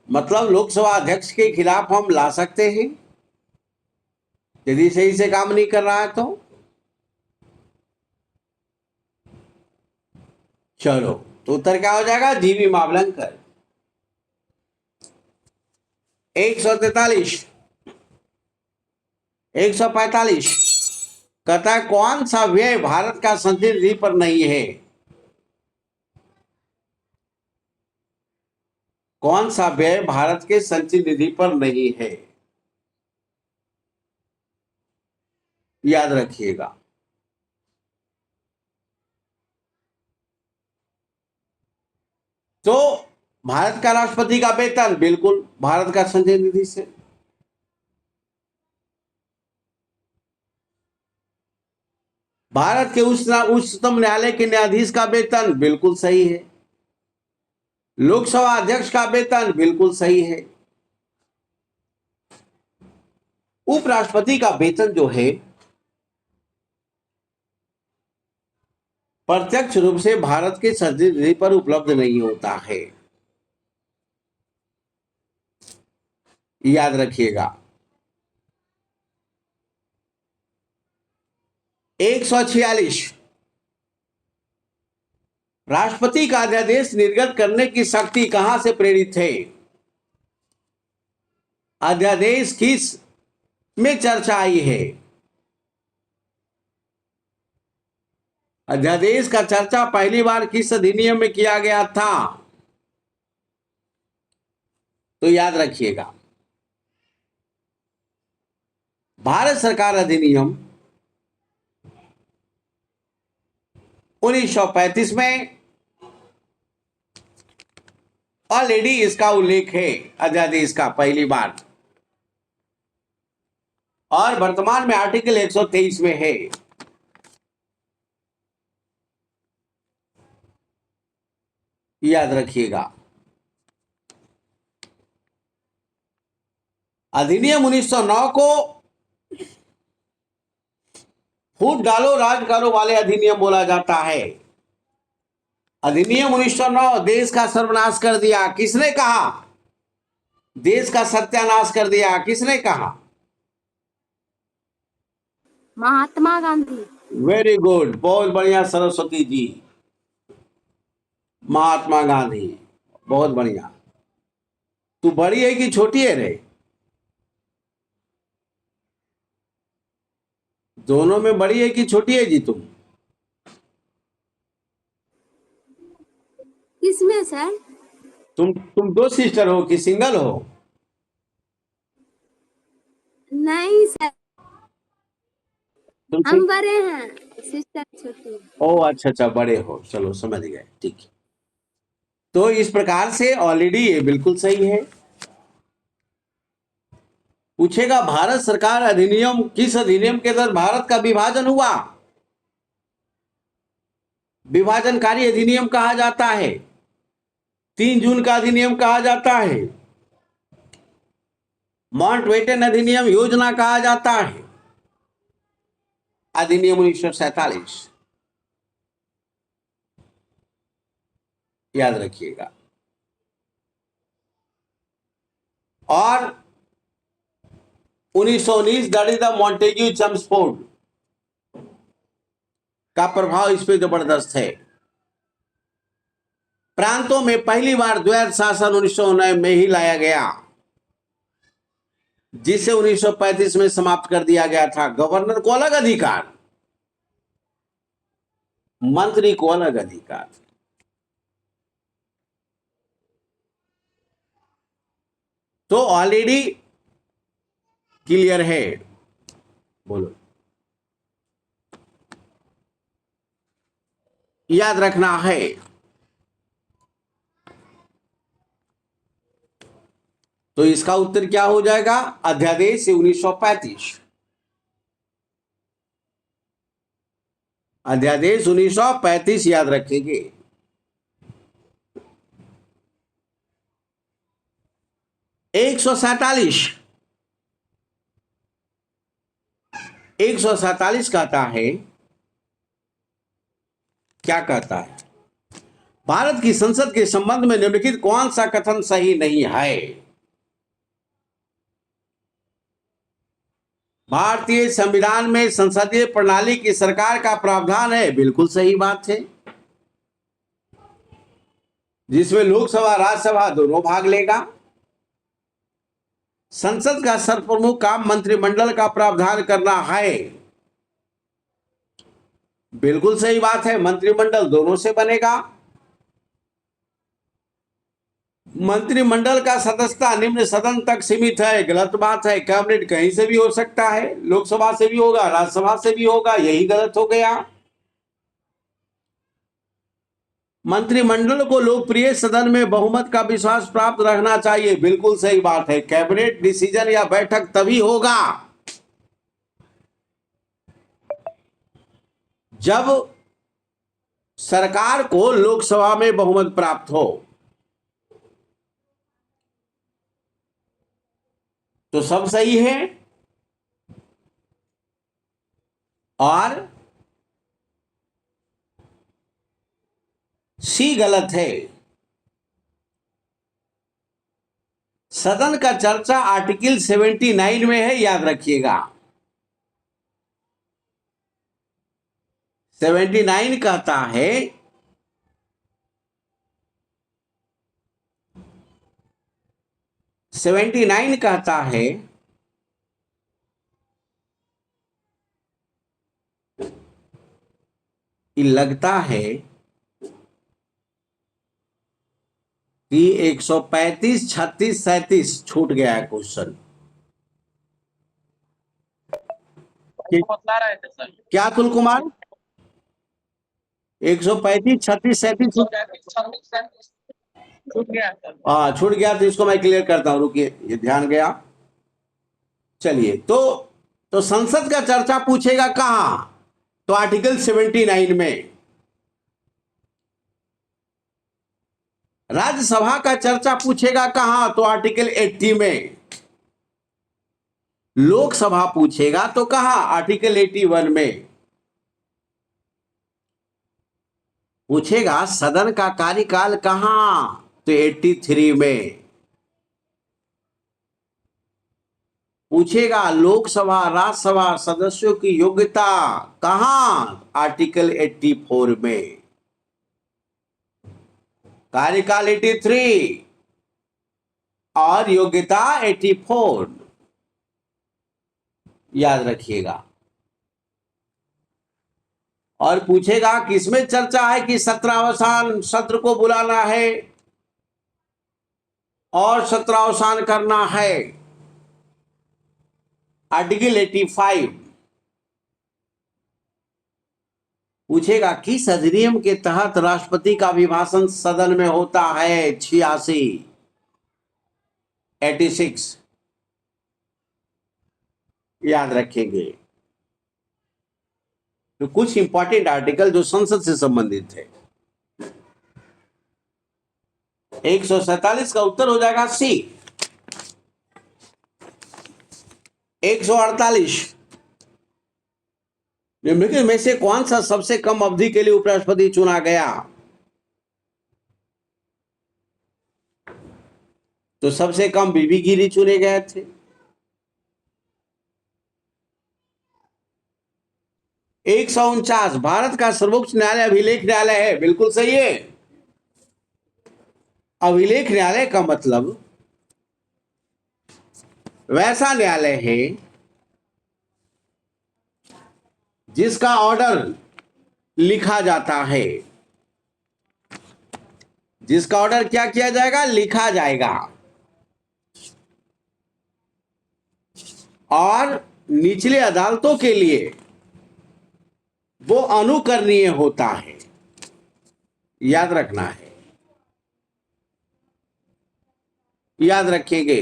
मतलब लोकसभा अध्यक्ष के खिलाफ हम ला सकते हैं यदि सही से काम नहीं कर रहा है तो। चलो, तो उत्तर क्या हो जाएगा? जीवी मावलंकर। 143 145 कहता है कौन सा व्यय भारत का संचित निधि पर नहीं है? कौन सा व्यय भारत के संचित निधि पर नहीं है, याद रखिएगा। तो भारत का राष्ट्रपति का वेतन बिल्कुल भारत का संचय निधि से। भारत के उच्चतम न्यायालय के न्यायाधीश का वेतन बिल्कुल सही है। लोकसभा अध्यक्ष का वेतन बिल्कुल सही है। उपराष्ट्रपति का वेतन जो है प्रत्यक्ष रूप से भारत के संचय निधि पर उपलब्ध नहीं होता है, याद रखिएगा। 146 राष्ट्रपति का अध्यादेश निर्गत करने की शक्ति कहां से प्रेरित है? अध्यादेश किस में चर्चा आई है? अध्यादेश का चर्चा पहली बार किस अधिनियम में किया गया था? तो याद रखिएगा, भारत सरकार अधिनियम 1935 में ऑलरेडी इसका उल्लेख है, अध्यादेश का पहली बार, और वर्तमान में आर्टिकल 123 में है। याद रखिएगा, अधिनियम 1909 को फूट डालो राज करो वाले अधिनियम बोला जाता है। अधिनियम 1909 देश का सर्वनाश कर दिया, किसने कहा? देश का सत्यानाश कर दिया, किसने कहा? महात्मा गांधी। वेरी गुड, बहुत बढ़िया सरस्वती जी, महात्मा गांधी, बहुत बढ़िया। तू बड़ी है कि छोटी है रे? दोनों में बड़ी है कि छोटी है जी तुम? किसमें सर? तुम दो सिस्टर हो कि सिंगल हो? नहीं सर, तुम हम बड़े हैं, सिस्टर छोटी। ओ अच्छा अच्छा, बड़े हो, चलो समझ गए, ठीक है। तो इस प्रकार से ऑलरेडी ये बिल्कुल सही है। पूछेगा भारत सरकार अधिनियम, किस अधिनियम के तहत भारत का विभाजन हुआ? विभाजनकारी अधिनियम कहा जाता है, 3 जून का अधिनियम कहा जाता है, माउंटबेटन अधिनियम योजना कहा जाता है, अधिनियम 1947, याद रखिएगा। और 1919 दैट इज द मॉन्टेग्यू चम्सफोर्ड का प्रभाव इस पे जबरदस्त है। प्रांतों में पहली बार द्वैध शासन 1909 में ही लाया गया, जिसे 1935 में समाप्त कर दिया गया था। गवर्नर को अलग अधिकार, मंत्री को अलग अधिकार। तो ऑलरेडी क्लियर है। बोलो, याद रखना है। तो इसका उत्तर क्या हो जाएगा? अध्यादेश 1935। अध्यादेश 1935 याद रखेंगे। 147 147 कहता है, क्या कहता है? भारत की संसद के संबंध में निम्नलिखित कौन सा कथन सही नहीं है? भारतीय संविधान में संसदीय प्रणाली की सरकार का प्रावधान है, बिल्कुल सही बात है, जिसमें लोकसभा राज्यसभा दोनों भाग लेगा। संसद का सर्वप्रमुख काम मंत्रिमंडल का प्रावधान करना है, बिल्कुल सही बात है, मंत्रिमंडल दोनों से बनेगा। मंत्रिमंडल का सदस्यता निम्न सदन तक सीमित है, गलत बात है, कैबिनेट कहीं से भी हो सकता है, लोकसभा से भी होगा, राज्यसभा से भी होगा, यही गलत हो गया। मंत्रिमंडल को लोकप्रिय सदन में बहुमत का विश्वास प्राप्त रखना चाहिए, बिल्कुल सही बात है, कैबिनेट डिसीजन या बैठक तभी होगा जब सरकार को लोकसभा में बहुमत प्राप्त हो। तो सब सही है और सी गलत है। सदन का चर्चा आर्टिकल 79 में है, याद रखिएगा। 79 कहता है कि लगता है कि 135, 36, 37 छूट गया है क्वेश्चन। बतला रहे थे सर। क्या अतुल कुमार? 135, 36, 37 छूट गया सर। छूट गया, तो इसको मैं क्लियर करता हूं, रुकिए, ये ध्यान गया। चलिए, तो संसद का चर्चा पूछेगा कहां? तो आर्टिकल 79 में। राज्यसभा का चर्चा पूछेगा कहां? तो आर्टिकल 80 में। लोकसभा पूछेगा तो कहां? आर्टिकल 81 में। पूछेगा सदन का कार्यकाल कहां? तो 83 में। पूछेगा लोकसभा राज्यसभा सदस्यों की योग्यता कहां? आर्टिकल 84 में। कार्यकाल 83 और योग्यता 84, याद रखिएगा। और पूछेगा किसमें चर्चा है कि सत्रावसान सत्र को बुलाना है और सत्रावसान करना है? आर्टिकल 85। पूछेगा किस अधिनियम के तहत राष्ट्रपति का अभिभाषण सदन में होता है? 86 याद रखेंगे। तो कुछ इंपॉर्टेंट आर्टिकल जो संसद से संबंधित है। 147 का उत्तर हो जाएगा सी। 148 निम्नलिखित में से कौन सा सबसे कम अवधि के लिए उपराष्ट्रपति चुना गया? तो सबसे कम बीबी गिरी चुने गए थे। 149 भारत का सर्वोच्च न्यायालय अभिलेख न्यायालय है, बिल्कुल सही है। अभिलेख न्यायालय का मतलब वैसा न्यायालय है जिसका ऑर्डर लिखा जाता है। जिसका ऑर्डर क्या किया जाएगा? लिखा जाएगा। और निचले अदालतों के लिए वो अनुकरणीय होता है, याद रखना है, याद रखेंगे।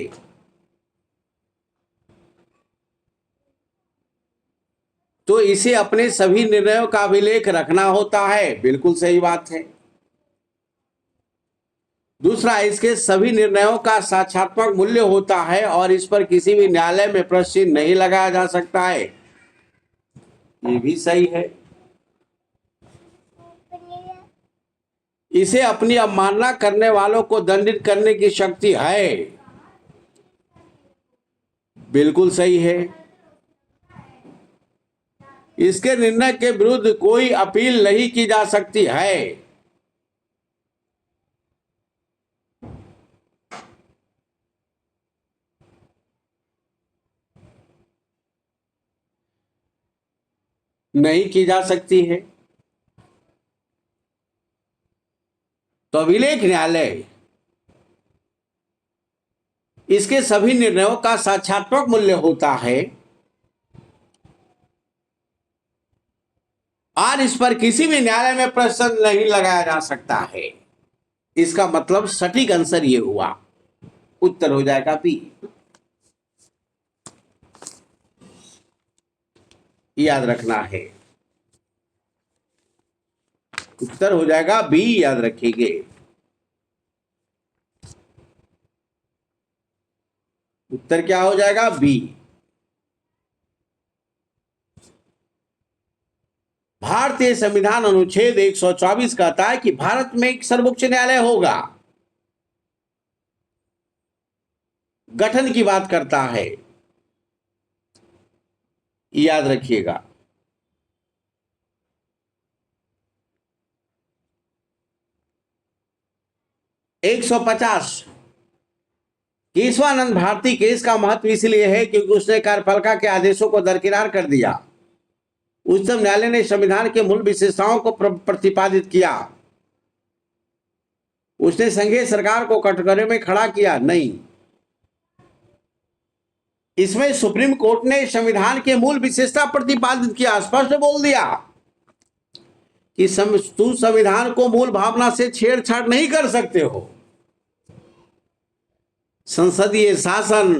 तो इसे अपने सभी निर्णयों का अभिलेख रखना होता है, बिल्कुल सही बात है। दूसरा, इसके सभी निर्णयों का साक्ष्यात्मक मूल्य होता है और इस पर किसी भी न्यायालय में प्रश्न नहीं लगाया जा सकता है, ये भी सही है। इसे अपनी अवमानना करने वालों को दंडित करने की शक्ति है, बिल्कुल सही है। इसके निर्णय के विरुद्ध कोई अपील नहीं की जा सकती है, नहीं की जा सकती है। तो अभिलेख न्यायालय इसके सभी निर्णयों का साक्ष्यात्मक मूल्य होता है और इस पर किसी भी न्यायालय में प्रश्न नहीं लगाया जा सकता है। इसका मतलब सटीक आंसर ये हुआ, उत्तर हो जाएगा बी, याद रखना है, उत्तर हो जाएगा बी, याद रखिएगा। उत्तर क्या हो जाएगा? बी। भारतीय संविधान अनुच्छेद 124 कहता है कि भारत में एक सर्वोच्च न्यायालय होगा, गठन की बात करता है, याद रखिएगा। एक 150 केशवानंद भारती केस का महत्व इसलिए है क्योंकि उसने कार्यपालिका के आदेशों को दरकिनार कर दिया। उच्चतम न्यायालय ने संविधान के मूल विशेषताओं को प्रतिपादित किया। उसने संघीय सरकार को कटघरे में खड़ा किया नहीं। इसमें सुप्रीम कोर्ट ने संविधान के मूल विशेषता प्रतिपादित किया, स्पष्ट बोल दिया कि तू संविधान को मूल भावना से छेड़छाड़ नहीं कर सकते हो। संसदीय शासन,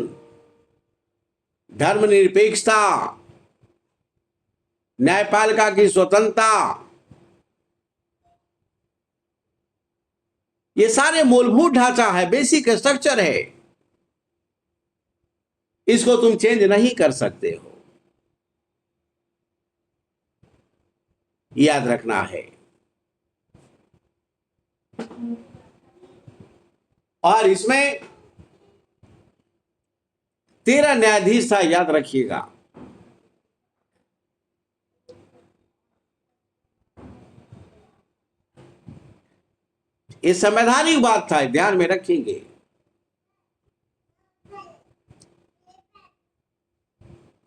धर्मनिरपेक्षता, न्यायपालिका की स्वतंत्रता, ये सारे मूलभूत ढांचा है, बेसिक स्ट्रक्चर है, इसको तुम चेंज नहीं कर सकते हो, याद रखना है। और इसमें 13 न्यायाधीश था, याद रखिएगा। ये संवैधानिक बात था, ध्यान में रखेंगे।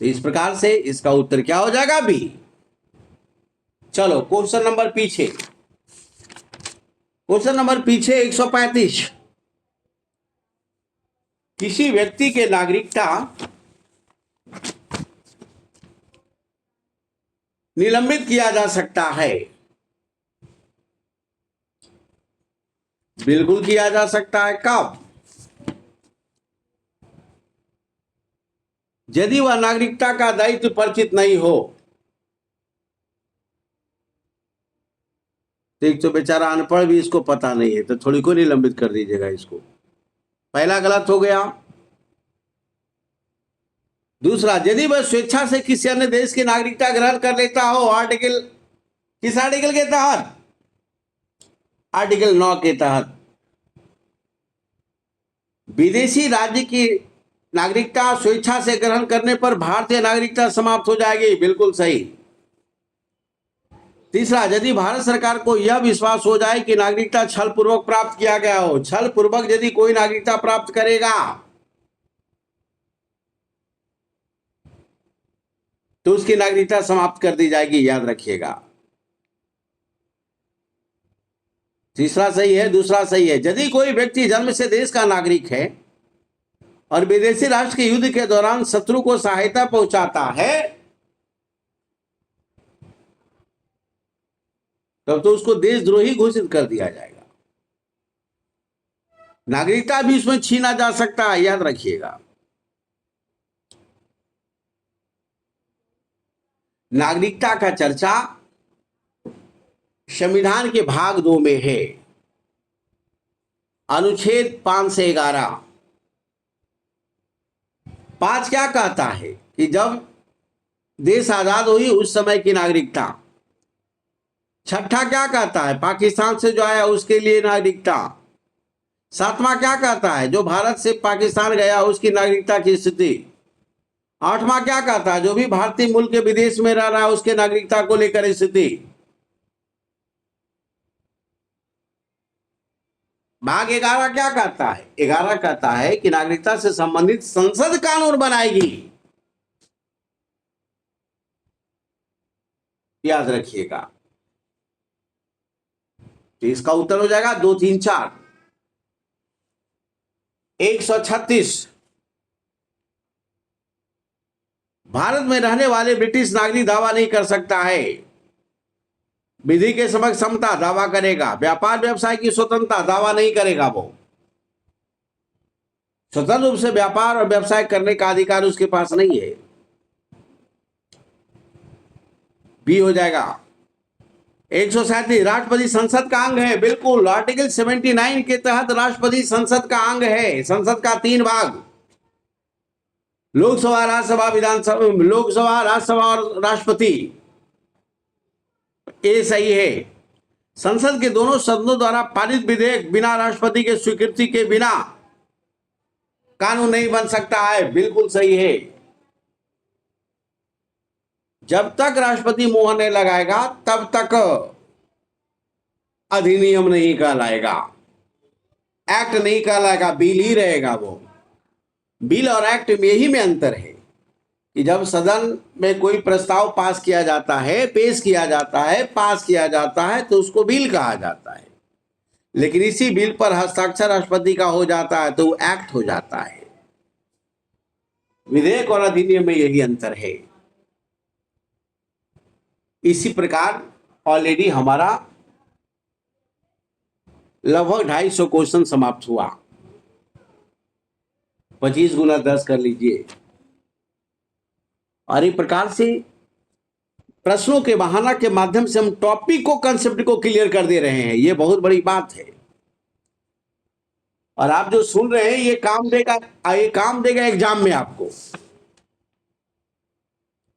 तो इस प्रकार से इसका उत्तर क्या हो जाएगा? बी। चलो क्वेश्चन नंबर पीछे, क्वेश्चन नंबर पीछे 135। किसी व्यक्ति के नागरिकता निलंबित किया जा सकता है, बिल्कुल किया जा सकता है। कब? यदि वह नागरिकता का दायित्व परिचित नहीं हो। तो एक तो बेचारा अनपढ़ भी, इसको पता नहीं है, तो थोड़ी को निलंबित कर दीजिएगा इसको, पहला गलत हो गया। दूसरा, यदि वह स्वेच्छा से किसी अन्य देश की नागरिकता ग्रहण कर लेता हो, आर्टिकल, किस आर्टिकल के तहत? आर्टिकल 9 के तहत। विदेशी राज्य की नागरिकता स्वेच्छा से ग्रहण करने पर भारतीय नागरिकता समाप्त हो जाएगी, बिल्कुल सही। तीसरा, यदि भारत सरकार को यह विश्वास हो जाए कि नागरिकता छल पूर्वक प्राप्त किया गया हो, छल पूर्वक यदि कोई नागरिकता प्राप्त करेगा तो उसकी नागरिकता समाप्त कर दी जाएगी, याद रखिएगा। तीसरा सही है, दूसरा सही है। यदि कोई व्यक्ति जन्म से देश का नागरिक है और विदेशी राष्ट्र के युद्ध के दौरान शत्रु को सहायता पहुंचाता है, तब तो उसको देशद्रोही घोषित कर दिया जाएगा। नागरिकता भी उसमें छीना जा सकता है, याद रखिएगा। नागरिकता का चर्चा संविधान के भाग 2 में है, अनुच्छेद 5 से 11। 5 क्या कहता है कि जब देश आजाद हुई उस समय की नागरिकता। 6ठा क्या कहता है, पाकिस्तान से जो आया उसके लिए नागरिकता। 7वां क्या कहता है, जो भारत से पाकिस्तान गया उसकी नागरिकता की स्थिति। 8वां क्या कहता है, जो भी भारतीय मूल के विदेश में रह रहा है उसके नागरिकता को लेकर स्थिति। भाग 11 क्या कहता है, 11 कहता है कि नागरिकता से संबंधित संसद कानून बनाएगी। याद रखिएगा। तो इसका उत्तर हो जाएगा 2, 3, 4। 136, भारत में रहने वाले ब्रिटिश नागरिक दावा नहीं कर सकता है। विधि के समक्ष समता दावा करेगा। व्यापार व्यवसाय की स्वतंत्रता दावा नहीं करेगा। वो स्वतंत्र रूप से व्यापार और व्यवसाय करने का अधिकार उसके पास नहीं है। बी हो जाएगा। 137, राष्ट्रपति संसद का अंग है। बिल्कुल, आर्टिकल 79 के तहत राष्ट्रपति संसद का अंग है। संसद का 3 भाग, लोकसभा, राज्यसभा, विधानसभा, लोकसभा, राज्यसभा और राष्ट्रपति। ये सही है। संसद के दोनों सदनों द्वारा पारित विधेयक बिना राष्ट्रपति के स्वीकृति के बिना कानून नहीं बन सकता है। बिल्कुल सही है। जब तक राष्ट्रपति मोहर नहीं लगाएगा तब तक अधिनियम नहीं कहलाएगा, एक्ट नहीं कहलाएगा, बिल ही रहेगा। वो बिल और एक्ट में यही में अंतर है कि जब सदन में कोई प्रस्ताव पास किया जाता है, पेश किया जाता है, पास किया जाता है तो उसको बिल कहा जाता है। लेकिन इसी बिल पर हस्ताक्षर राष्ट्रपति का हो जाता है तो वो एक्ट हो जाता है। विधेयक और अधिनियम में यही अंतर है। इसी प्रकार ऑलरेडी हमारा लगभग 250 क्वेश्चन समाप्त हुआ। 25 गुना 10 कर लीजिए। और एक प्रकार से प्रश्नों के बहाना के माध्यम से हम टॉपिक को, कंसेप्ट को क्लियर कर दे रहे हैं। ये बहुत बड़ी बात है। और आप जो सुन रहे हैं ये काम देगा एग्जाम में आपको।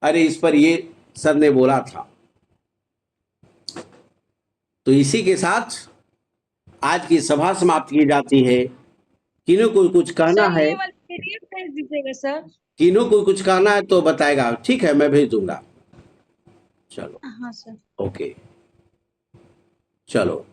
अरे इस पर ये सर ने बोला था। तो इसी के साथ आज की सभा समाप्त की जाती है। किन्हों को कुछ कहना सर, है, ये वाला PDF भेज दीजिएगा सर। किन्हों को कुछ कहना है तो बताएगा। ठीक है, मैं भेज दूंगा। चलो, हाँ सर। ओके, चलो।